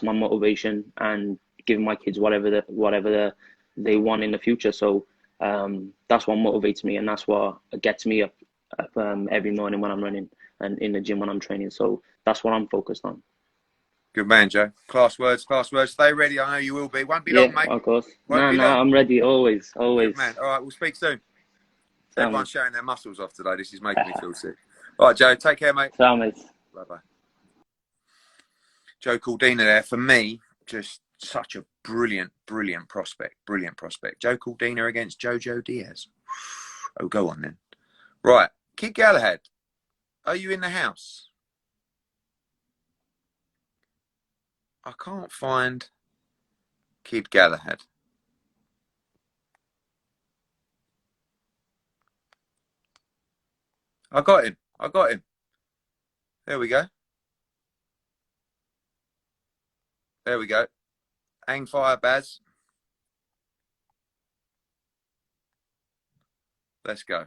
S5: my motivation, and giving my kids whatever they want in the future. So that's what motivates me, and that's what gets me up every morning when I'm running and in the gym when I'm training. So that's what I'm focused on.
S1: Good man, Joe. Class words. Stay ready. I know you will be. Won't be long, mate.
S5: Of course.
S1: Won't be
S5: No,
S1: long.
S5: I'm ready. Always.
S1: Good man. All right, we'll speak soon. Everyone's showing their muscles off today. This is making me feel sick. All right, Joe. Take care, mate.
S5: Ciao, mate.
S1: Bye-bye. Joe Caldina there. For me, just such a brilliant prospect. Joe Caldina against Jojo Diaz. Oh, go on then. Right. Kid Galahad, are you in the house? I can't find Kid Galahad. I got him. There we go. Hang fire, Baz. Let's go.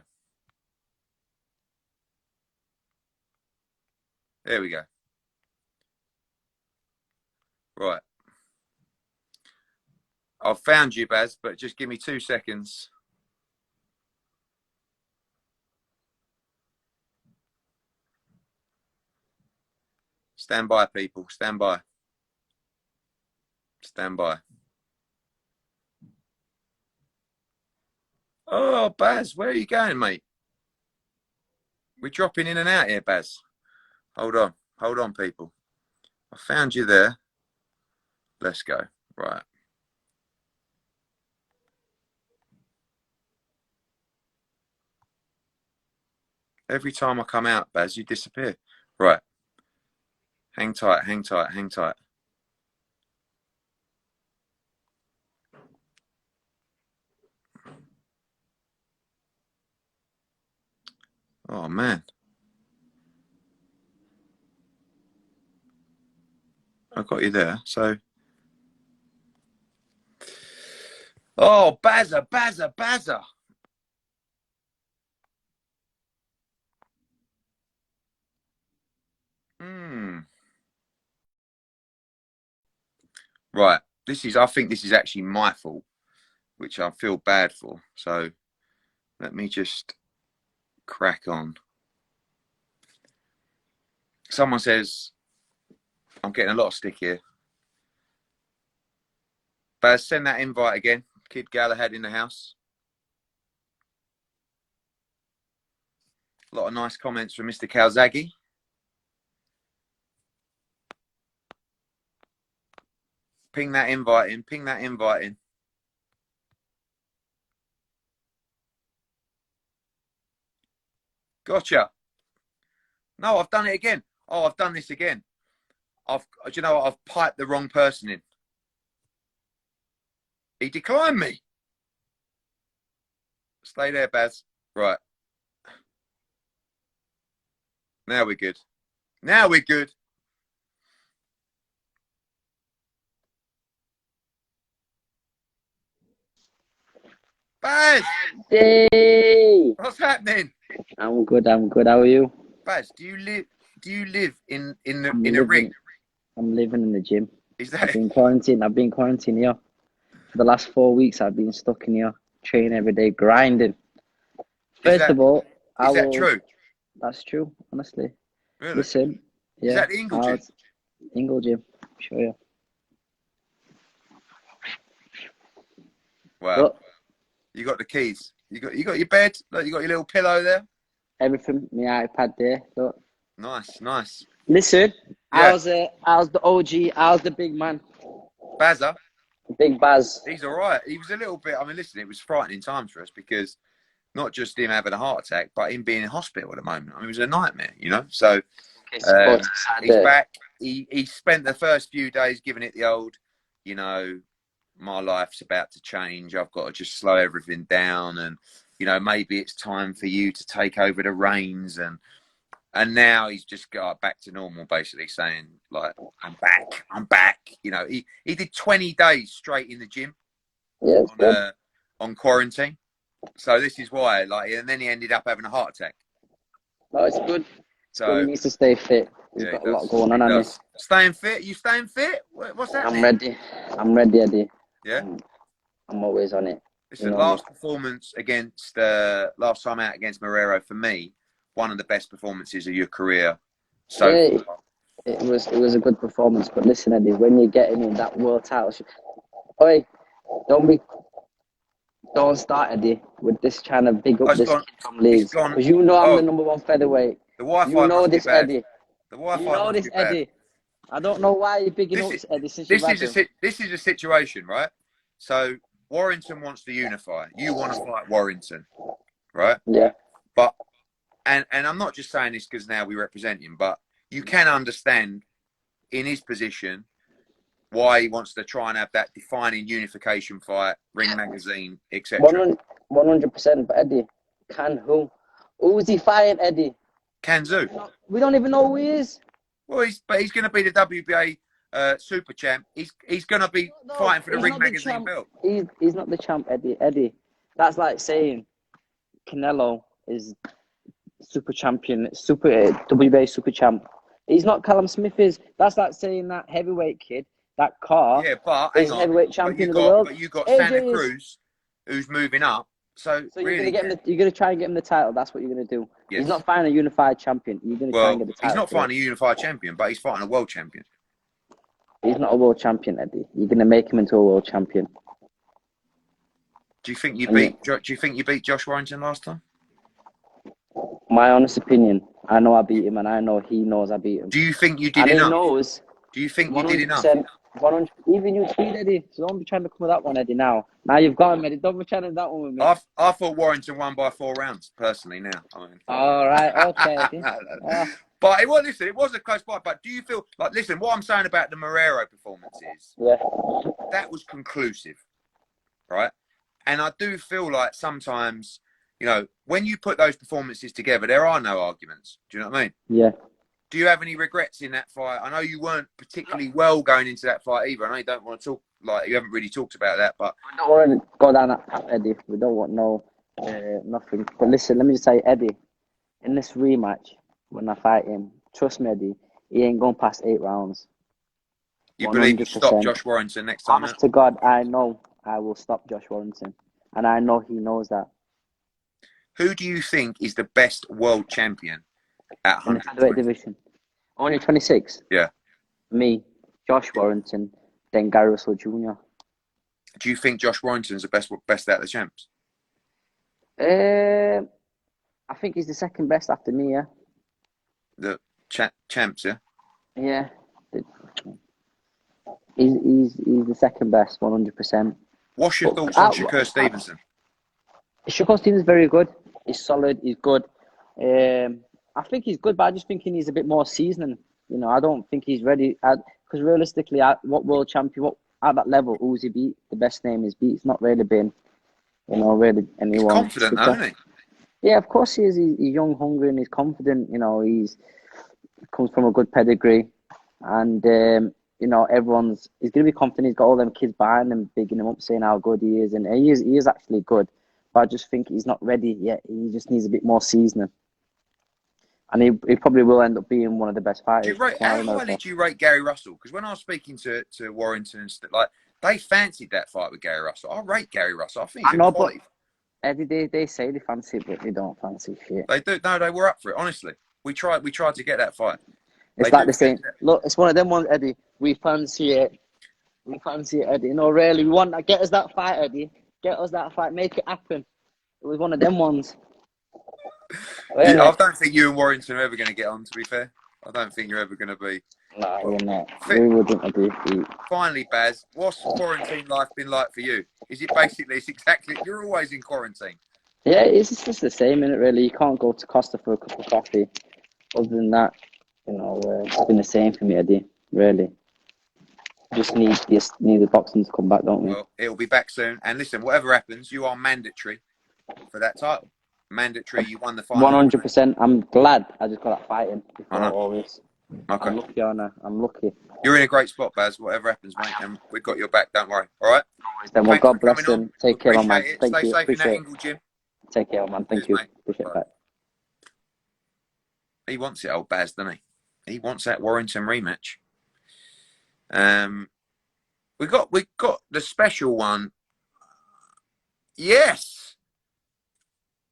S1: There we go. Right. I've found you, Baz, but just give me 2 seconds. Stand by, people. Stand by. Oh, Baz, where are you going, mate? We're dropping in and out here, Baz. Hold on, people. I found you there. Let's go. Right. Every time I come out, Baz, you disappear. Right. Hang tight. Oh, man. I got you there. So. Oh, Bazza. Right. I think this is actually my fault, which I feel bad for. So let me just crack on. Someone says, I'm getting a lot of stick here. Baz, send that invite again. Kid Galahad in the house. A lot of nice comments from Mr. Calzaghe. Ping that invite in. Gotcha. No, I've done it again. Oh, I've done this again. Do you know what? I've piped the wrong person in. He declined me. Stay there, Baz. Right. Now we're good. Baz!
S6: Hey,
S1: What's happening?
S6: I'm good. How are you?
S1: Baz, do you live in a
S6: living,
S1: ring?
S6: I'm living in the gym.
S1: Is
S6: I've
S1: that
S6: been quarantined here. For the last 4 weeks, I've been stuck in here, training every day, grinding. First of all,
S1: is that true?
S6: That's true, honestly.
S1: Really?
S6: Listen,
S1: Is that the Ingle gym?
S6: Ingle gym, show you.
S1: Wow.
S6: Look,
S1: You got the keys. You got your bed. Look, you got your little pillow there.
S6: everything, my iPad there. Look.
S1: Nice.
S6: Listen,
S1: Yeah.
S6: I was the OG, I was the big man.
S1: Bazza,
S6: Big Baz.
S1: he's all right. He was a little bit. I mean, listen, it was frightening times for us because not just him having a heart attack, but him being in hospital at the moment. I mean, it was a nightmare, you know. So he's back. He spent the first few days giving it the old, you know, my life's about to change. I've got to just slow everything down, and you know, maybe it's time for you to take over the reins. And now he's just got back to normal, basically saying like, I'm back. You know, he did 20 days straight in the gym on quarantine. So this is why, like, and then he ended up having a heart attack.
S6: Oh, it's good.
S1: So
S6: he needs to stay fit. He's got a lot going on, hasn't he?
S1: Staying fit? You staying fit? What's that?
S6: I'm ready, Eddie.
S1: Yeah?
S6: I'm always on it.
S1: It's the last performance against, last time out against Marrero, for me, one of the best performances of your career so far.
S6: It was a good performance, but listen, Eddie, when you're getting in that world title, don't start, Eddie, with this trying to big up this kid from Leeds. Because you know I'm the number one featherweight.
S1: The Wi-Fi
S6: you know
S1: must
S6: this,
S1: be bad.
S6: Eddie.
S1: The Wi-Fi
S6: you know
S1: must
S6: this,
S1: be bad.
S6: Eddie. I don't know why you're bigging up Eddie since you've had him.
S1: This is a situation, right? So Warrington wants to unify. You want to fight Warrington, right?
S6: Yeah.
S1: But and I'm not just saying this because now we represent him, but you can understand in his position why he wants to try and have that defining unification fight, Ring Magazine, etc.
S6: 100%. But Eddie, can who? Who's he fighting, Eddie?
S1: Kanzu.
S6: We don't even know who he is.
S1: Well, he's going to be the WBA super champ. He's going to be fighting for the Ring Magazine belt.
S6: He's not the champ, Eddie. Eddie, that's like saying Canelo is super champion, WBA super champ. He's not. Callum Smith is. That's like saying that heavyweight kid, that car.
S1: Yeah, but
S6: is heavyweight champion of the world.
S1: But you got Santa Cruz, who's moving up. So
S6: really,
S1: you're
S6: going to try and get him the title. That's what you're going to do. Yes. He's not fighting a unified champion. You're going to try and get the title.
S1: He's not fighting a unified champion, but he's fighting a world champion.
S6: He's not a world champion, Eddie. You're going to make him into a world champion.
S1: Do you think you beat Josh Warrington last time?
S6: My honest opinion, I know I beat him, and I know he knows I beat him.
S1: Do you think you did enough?
S6: He knows.
S1: Do you think you did enough?
S6: 100%. Even you tweet, Eddie. So don't be trying to come with that one, Eddie. Now you've got him, Eddie. Don't be trying to that one with me.
S1: I thought Warrington won by 4 rounds, personally. Now,
S6: all right, okay, Eddie.
S1: But it was a close fight. But do you feel like, listen, what I'm saying about the Marrero performance is, that was conclusive, right? And I do feel like sometimes, you know, when you put those performances together, there are no arguments. Do you know what I mean?
S6: Yeah.
S1: Do you have any regrets in that fight? I know you weren't particularly well going into that fight either. I know you don't want to talk, like, you haven't really talked about that, but
S6: we don't want to go down that path, Eddie. We don't want nothing. But listen, let me just say, Eddie, in this rematch, when I fight him, trust me, Eddie, he ain't going past 8 rounds.
S1: You 100%. Believe you stop Josh Warrington next time?
S6: Honest to God, I know I will stop Josh Warrington, and I know he knows that.
S1: Who do you think is the best world champion at 120?
S6: Heavyweight division. Only 26?
S1: Yeah.
S6: Me, Josh Warrington, then Gary Russell Jr.
S1: Do you think Josh Warrington's the best out of the champs?
S6: I think he's the second best after me, yeah.
S1: The champs, yeah?
S6: Yeah. He's the second best, 100%.
S1: What's your thoughts on Shakur Stevenson?
S6: Shakur Stevenson's very good. He's solid. He's good. I think he's good, but I just think he needs a bit more seasoning. You know, I don't think he's ready. Because realistically, what world champion, at that level, who's he beat? The best name is beat. It's not really been, you know, really anyone.
S1: He's confident, though, isn't he?
S6: Yeah, of course he is. He's young, hungry, and he's confident. You know, he comes from a good pedigree. And, you know, he's going to be confident. He's got all them kids behind him, bigging him up, saying how good he is. And he is actually good. But I just think he's not ready yet. He just needs a bit more seasoning. And he probably will end up being one of the best fighters.
S1: How highly do you rate Gary Russell? Because when I was speaking to Warrington and stuff, like, they fancied that fight with Gary Russell. I rate Gary Russell. I think he's a quality.
S6: Eddie, they say they fancy it, but they don't fancy shit.
S1: They do. No, they were up for it. Honestly, we tried to get that fight.
S6: It's like the same. Look, it's one of them ones, Eddie. We fancy it. Eddie. You know, really, we want to get us that fight, Eddie. Get us that fight. Make it happen. It was one of them ones.
S1: I don't think you and Warrington are ever going to get on, to be fair. I don't think you're ever going to be.
S6: No, we're not. We wouldn't do it.
S1: Finally, Baz, what's quarantine life been like for you? Is it basically, it's exactly, you're always in quarantine?
S6: Yeah, it's just the same, isn't it, really? You can't go to Costa for a cup of coffee. Other than that, it's been the same for me, Eddie, really. Just need the boxing to come back, don't we?
S1: Well, it'll be back soon. And listen, whatever happens, you are mandatory for that title. Mandatory, you won the final.
S6: 100%. I'm glad I just got that fighting before all this.
S1: Okay.
S6: I'm lucky, Anna. I'm lucky.
S1: You're in a great spot, Baz. Whatever happens, mate, and we've got your back. Don't worry. All right.
S6: Then, well, God bless him. Take care, my man. Thank
S1: Stay
S6: you.
S1: safe
S6: Appreciate
S1: in that
S6: it.
S1: Ingle gym.
S6: Take care, man. Thank you.
S1: Mate.
S6: Appreciate that.
S1: He wants it, old Baz, doesn't he? He wants that Warrington rematch. We got the special one. Yes.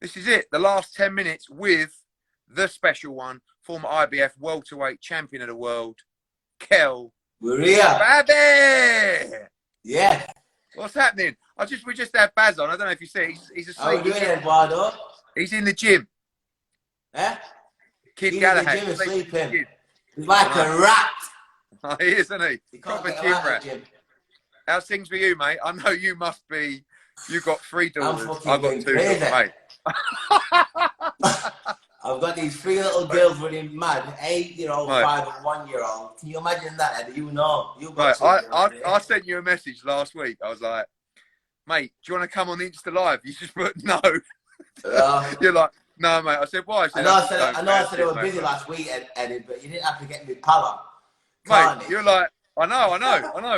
S1: This is it. The last 10 minutes with the special one. Former IBF welterweight champion of the world, Kel.
S7: We're here.
S1: Baby!
S7: Yeah.
S1: What's happening? We just had Baz on. I don't know if you see. He's asleep.
S7: How are you doing, Eduardo?
S1: He's in the gym.
S7: Eh?
S1: Kid
S7: He's
S1: Galahad.
S7: in the gym sleeping. He's like a rat.
S1: Oh, he is, isn't he?
S7: He can't
S1: Proper
S7: get
S1: gym
S7: out of
S1: rat.
S7: the gym.
S1: How's things for you, mate? I know you must be. You got 3 daughters.
S7: fucking
S1: I've got 2
S7: crazy.
S1: daughters, mate.
S7: I've got these 3 little girls running mad. 8-year-old,
S1: Right.
S7: 5 and 1-year-old. Can you imagine that, Eddie? You know. You've
S1: Right,
S7: got
S1: I sent you a message last week. I was like, mate, do you want to come on Insta Live? You just put no. You're like, no, mate. I said, why?
S7: I know I said I was busy last week, Eddie, but you didn't have to get me pala.
S1: Mate, you're like, I know.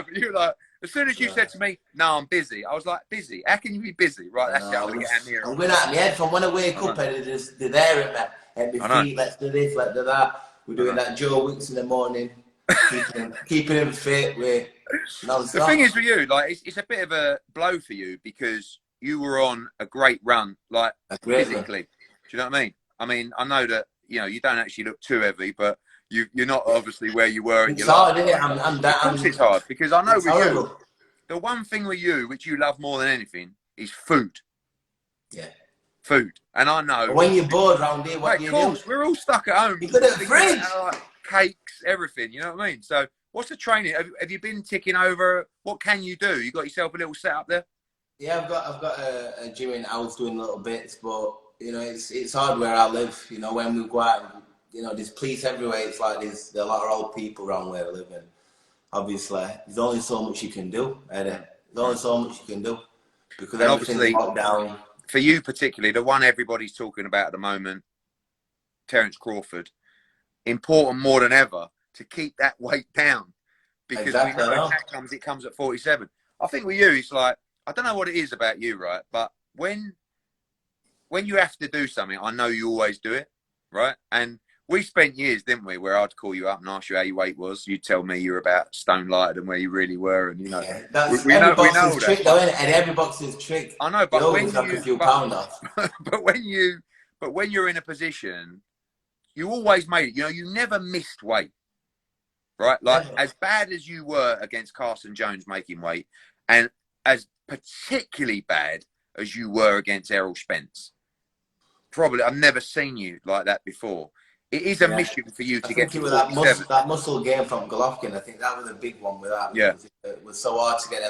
S1: But you're like, as soon as you said to me, no, I'm busy, I was like, busy? How can you be busy? Right, that's it. I'm going to get Amir.
S7: I'm going out of my head from when I wake up, Eddie, they're there at my feet. Let's do this, let's do that. We're doing that Joe Wicks in the morning, keeping him fit. We're non-stop.
S1: The thing is with you, like, it's a bit of a blow for you because you were on a great run, like, physically. Do you know what I mean? I mean, I know that, you don't actually look too heavy, but you're not obviously where you were in your life.
S7: It's hard, isn't it?
S1: Of course it's hard, because I know with
S7: horrible.
S1: you, the one thing with you, which you love more than anything, is food.
S7: Yeah.
S1: Food. And I know.
S7: But when you're bored around here, what do you do?
S1: We're all stuck at home.
S7: You got a fridge.
S1: Cakes, everything, you know what I mean? So what's the training? Have you been ticking over? What can you do? You got yourself a little setup there?
S7: Yeah, I've got a gym in house doing little bits, but it's hard where I live. When we go out, there's police everywhere. It's like there's a lot of old people around where I live, and obviously there's only so much you can do. There's only so much you can do because everything's locked down.
S1: For you particularly, the one everybody's talking about at the moment, Terence Crawford, important more than ever to keep that weight down because we know if it comes at 47. I think with you, it's like, I don't know what it is about you, right? But when you have to do something, I know you always do it, right? And we spent years, didn't we, where I'd call you up and ask you how your weight was. You'd tell me you're about stone lighter than where you really were, and we know that.
S7: Trick, though, isn't it? And every boxer's trick.
S1: I know, but when you're in a position, you always made it. You never missed weight, right? Like as bad as you were against Carson Jones making weight, and as particularly bad as you were against Errol Spence. Probably, I've never seen you like that before. It is a mission for you to get to 47.
S7: That muscle gain from Golovkin, I think that was a big one with that.
S1: Yeah.
S7: It was so hard to get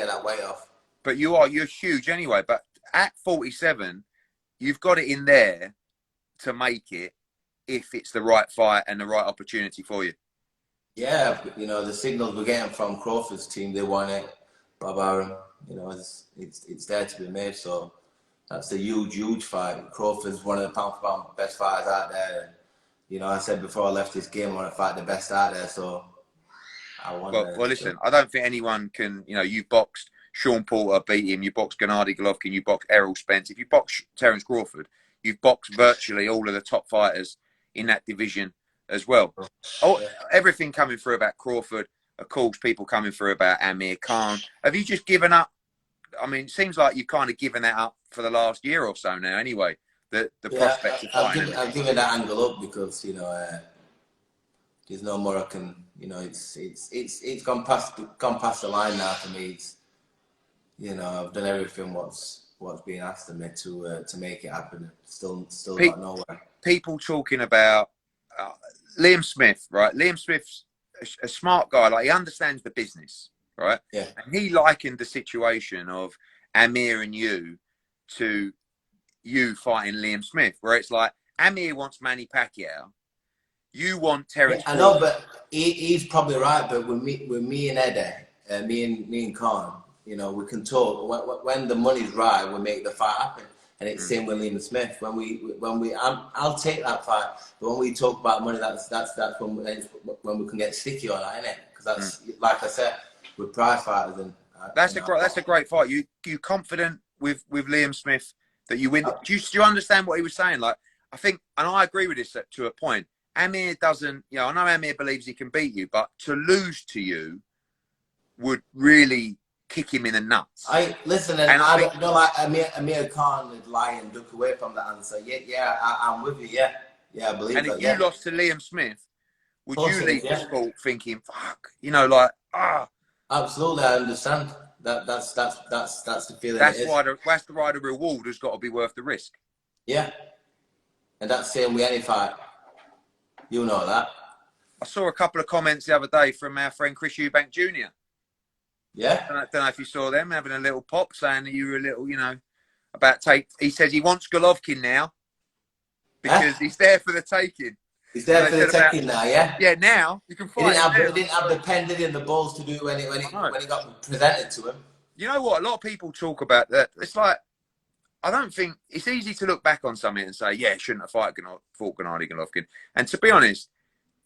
S7: that weight off.
S1: But you're huge anyway. But at 47, you've got it in there to make it if it's the right fight and the right opportunity for you.
S7: Yeah, the signals we're getting from Crawford's team, they want it. Bob Arum, it's there to be made. So that's a huge fight. Crawford's one of the pound-for-pound best fighters out there. And, I said before I left this game, I want to fight the best out there. So I want.
S1: Well, listen, I don't think anyone can. You've boxed Sean Porter, beat him. You boxed Gennady Golovkin. You boxed Errol Spence. If you box Terence Crawford, you've boxed virtually all of the top fighters in that division as well. Everything coming through about Crawford. Of course, people coming through about Amir Khan. Have you just given up? I mean, it seems like you've kind of given that up for the last year or so now. Anyway, the prospect of fighting.
S7: I've given that angle up because there's no more I can. It's gone past the line now for me. you know, I've done everything what's been asked of me to make it happen. Still
S1: Pe-
S7: got nowhere.
S1: People talking about Liam Smith, right? Liam Smith's a smart guy. Like, he understands the business, right?
S7: Yeah.
S1: And he likened the situation of Amir and you to you fighting Liam Smith, where it's like Amir wants Manny Pacquiao, you want Terence.
S7: I know, but he's probably right. But with me and Eddie, me and Khan, you know, we can talk. When the money's right, we make the fight happen. And it's same with Liam Smith. I'll take that fight. But when we talk about money, that's when we can get sticky on that, innit? Because that's like I said, with prize fighters and
S1: that's a great fight. You confident with Liam Smith that you win? Do you understand what he was saying? Like, I think, and I agree with this to a point. Amir doesn't, you know, I know Amir believes he can beat you, but to lose to you would really kick him in the nuts.
S7: I think, like Amir Khan would lie and duck away from that answer. I'm with you. Yeah, I believe
S1: and
S7: that.
S1: And if you lost to Liam Smith, would you leave the sport thinking, "Fuck," you know, like, ah?
S7: Absolutely, I understand. That's the feeling.
S1: That's why the reward has got to be worth the risk.
S7: Yeah, and that's same with any fight. You know that.
S1: I saw a couple of comments the other day from our friend Chris Eubank Jr.
S7: Yeah.
S1: I don't know if you saw them having a little pop saying that you were a little, you know, he says he wants Golovkin now because he's there for the taking.
S7: He's there for the taking now, yeah?
S1: Yeah, now you can fight.
S7: He didn't have the pen, did he, and the balls to do when it got presented to him.
S1: You know what? A lot of people talk about that. It's like, I don't think it's easy to look back on something and say, yeah, shouldn't have fought Gennady Golovkin. And to be honest,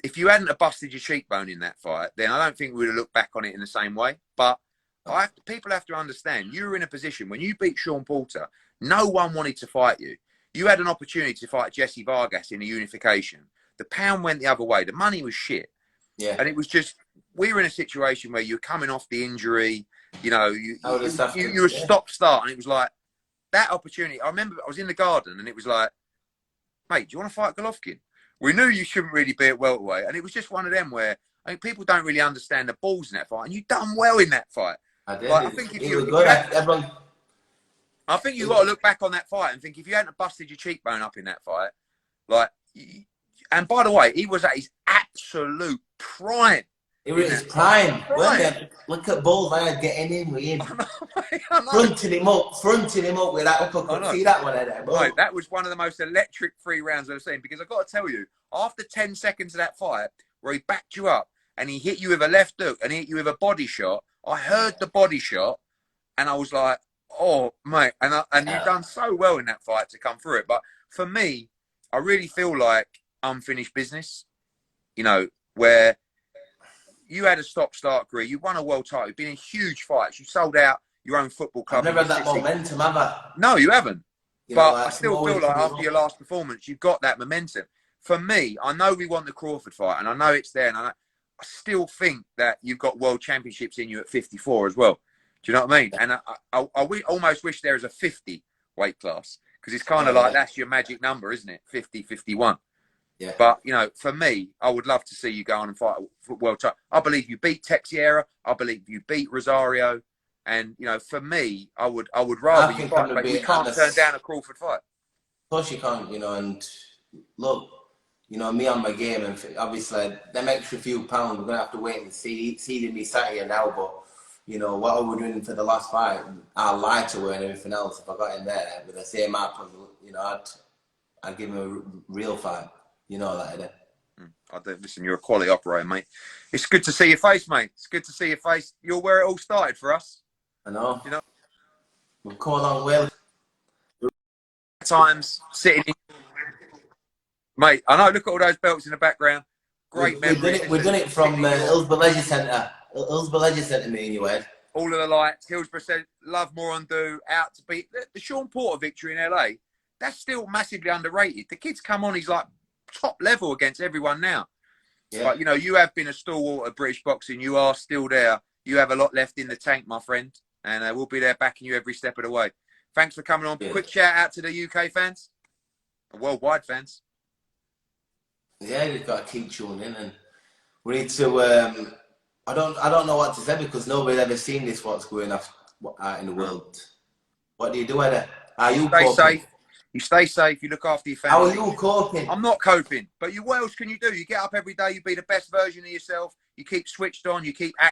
S1: if you hadn't have busted your cheekbone in that fight, then I don't think we would have looked back on it in the same way. But people have to understand, you were in a position when you beat Sean Porter, no one wanted to fight you. You had an opportunity to fight Jesse Vargas in a unification. The pound went the other way. The money was shit.
S7: Yeah.
S1: And it was just, we were in a situation where you're coming off the injury, you know, you were stop-start, and it was like, that opportunity. I remember I was in the garden and it was like, mate, do you want to fight Golovkin? We knew you shouldn't really be at welterweight. And it was just one of them where I think people don't really understand the balls in that fight. And you done well in that fight.
S7: I did.
S1: Like, I think I think you've got to look back on that fight and think, if you hadn't busted your cheekbone up in that fight, like, and by the way, he was at his absolute prime.
S7: He was at his prime. Look at balls I had getting in with him. Fronting him up with that uppercut. See that one, Eddie?
S1: Right, that was one of the most electric 3 rounds I've seen, because I've got to tell you, after 10 seconds of that fight, where he backed you up and he hit you with a left hook and he hit you with a body shot, I heard the body shot and I was like, oh, mate. And you've done so well in that fight to come through it. But for me, I really feel like unfinished business, you know, where you had a stop-start career, you won a world title, you've been in huge fights, you sold out your own football club.
S7: I've never had that momentum, have I?
S1: No, you haven't. But I still feel like after your last performance, you've got that momentum. For me, I know we want the Crawford fight, and I know it's there, and I still think that you've got world championships in you at 54 as well. Do you know what I mean? And I almost wish there was a 50 weight class, because it's kind of like that's your magic number, isn't it? 50, 51.
S7: Yeah.
S1: But, you know, for me, I would love to see you go on and fight for world title. I believe you beat Texiera. I believe you beat Rosario. And, you know, for me, I would rather you fight. But we can't turn down a Crawford fight.
S7: Of course you can't, you know, and look, you know, me on my game, and obviously them extra few pounds, we're going to have to wait and see me sat here now, but, you know, what I was doing for the last fight, I lied to her and everything else. If I got in there with the same app, you know, I'd give him a real fight. You know that, Eddie.
S1: Listen, you're a quality operator, mate. It's good to see your face, mate. It's good to see your face. You're where it all started for us.
S7: I know.
S1: You know,
S7: we've come along well.
S1: Times sitting in... Mate, I know, look at all those belts in the background. Great memories.
S7: We've done it from Hillsborough Leisure Centre. Hillsborough Leisure Centre, me and you, Ed.
S1: All of the lights. Hillsborough said, love more on do, out to beat. The Sean Porter victory in LA, that's still massively underrated. The kid's come on, he's like top level against everyone now. Yeah. But, you know, you have been a stalwart of British boxing. You are still there. You have a lot left in the tank, my friend. And we'll be there backing you every step of the way. Thanks for coming on. Yeah. Quick shout out to the UK fans. The worldwide fans.
S7: Yeah, we've got to keep tuning in. And we need to... I don't know what to say, because nobody's ever seen this, what's going out in the world. What do you do, Eddie? Are you
S1: Stay
S7: coping?
S1: safe. You stay safe. You look after your
S7: How
S1: family.
S7: are you coping?
S1: I'm not coping, but what else can you do? You get up every day. You be the best version of yourself. You keep switched on. You keep acting.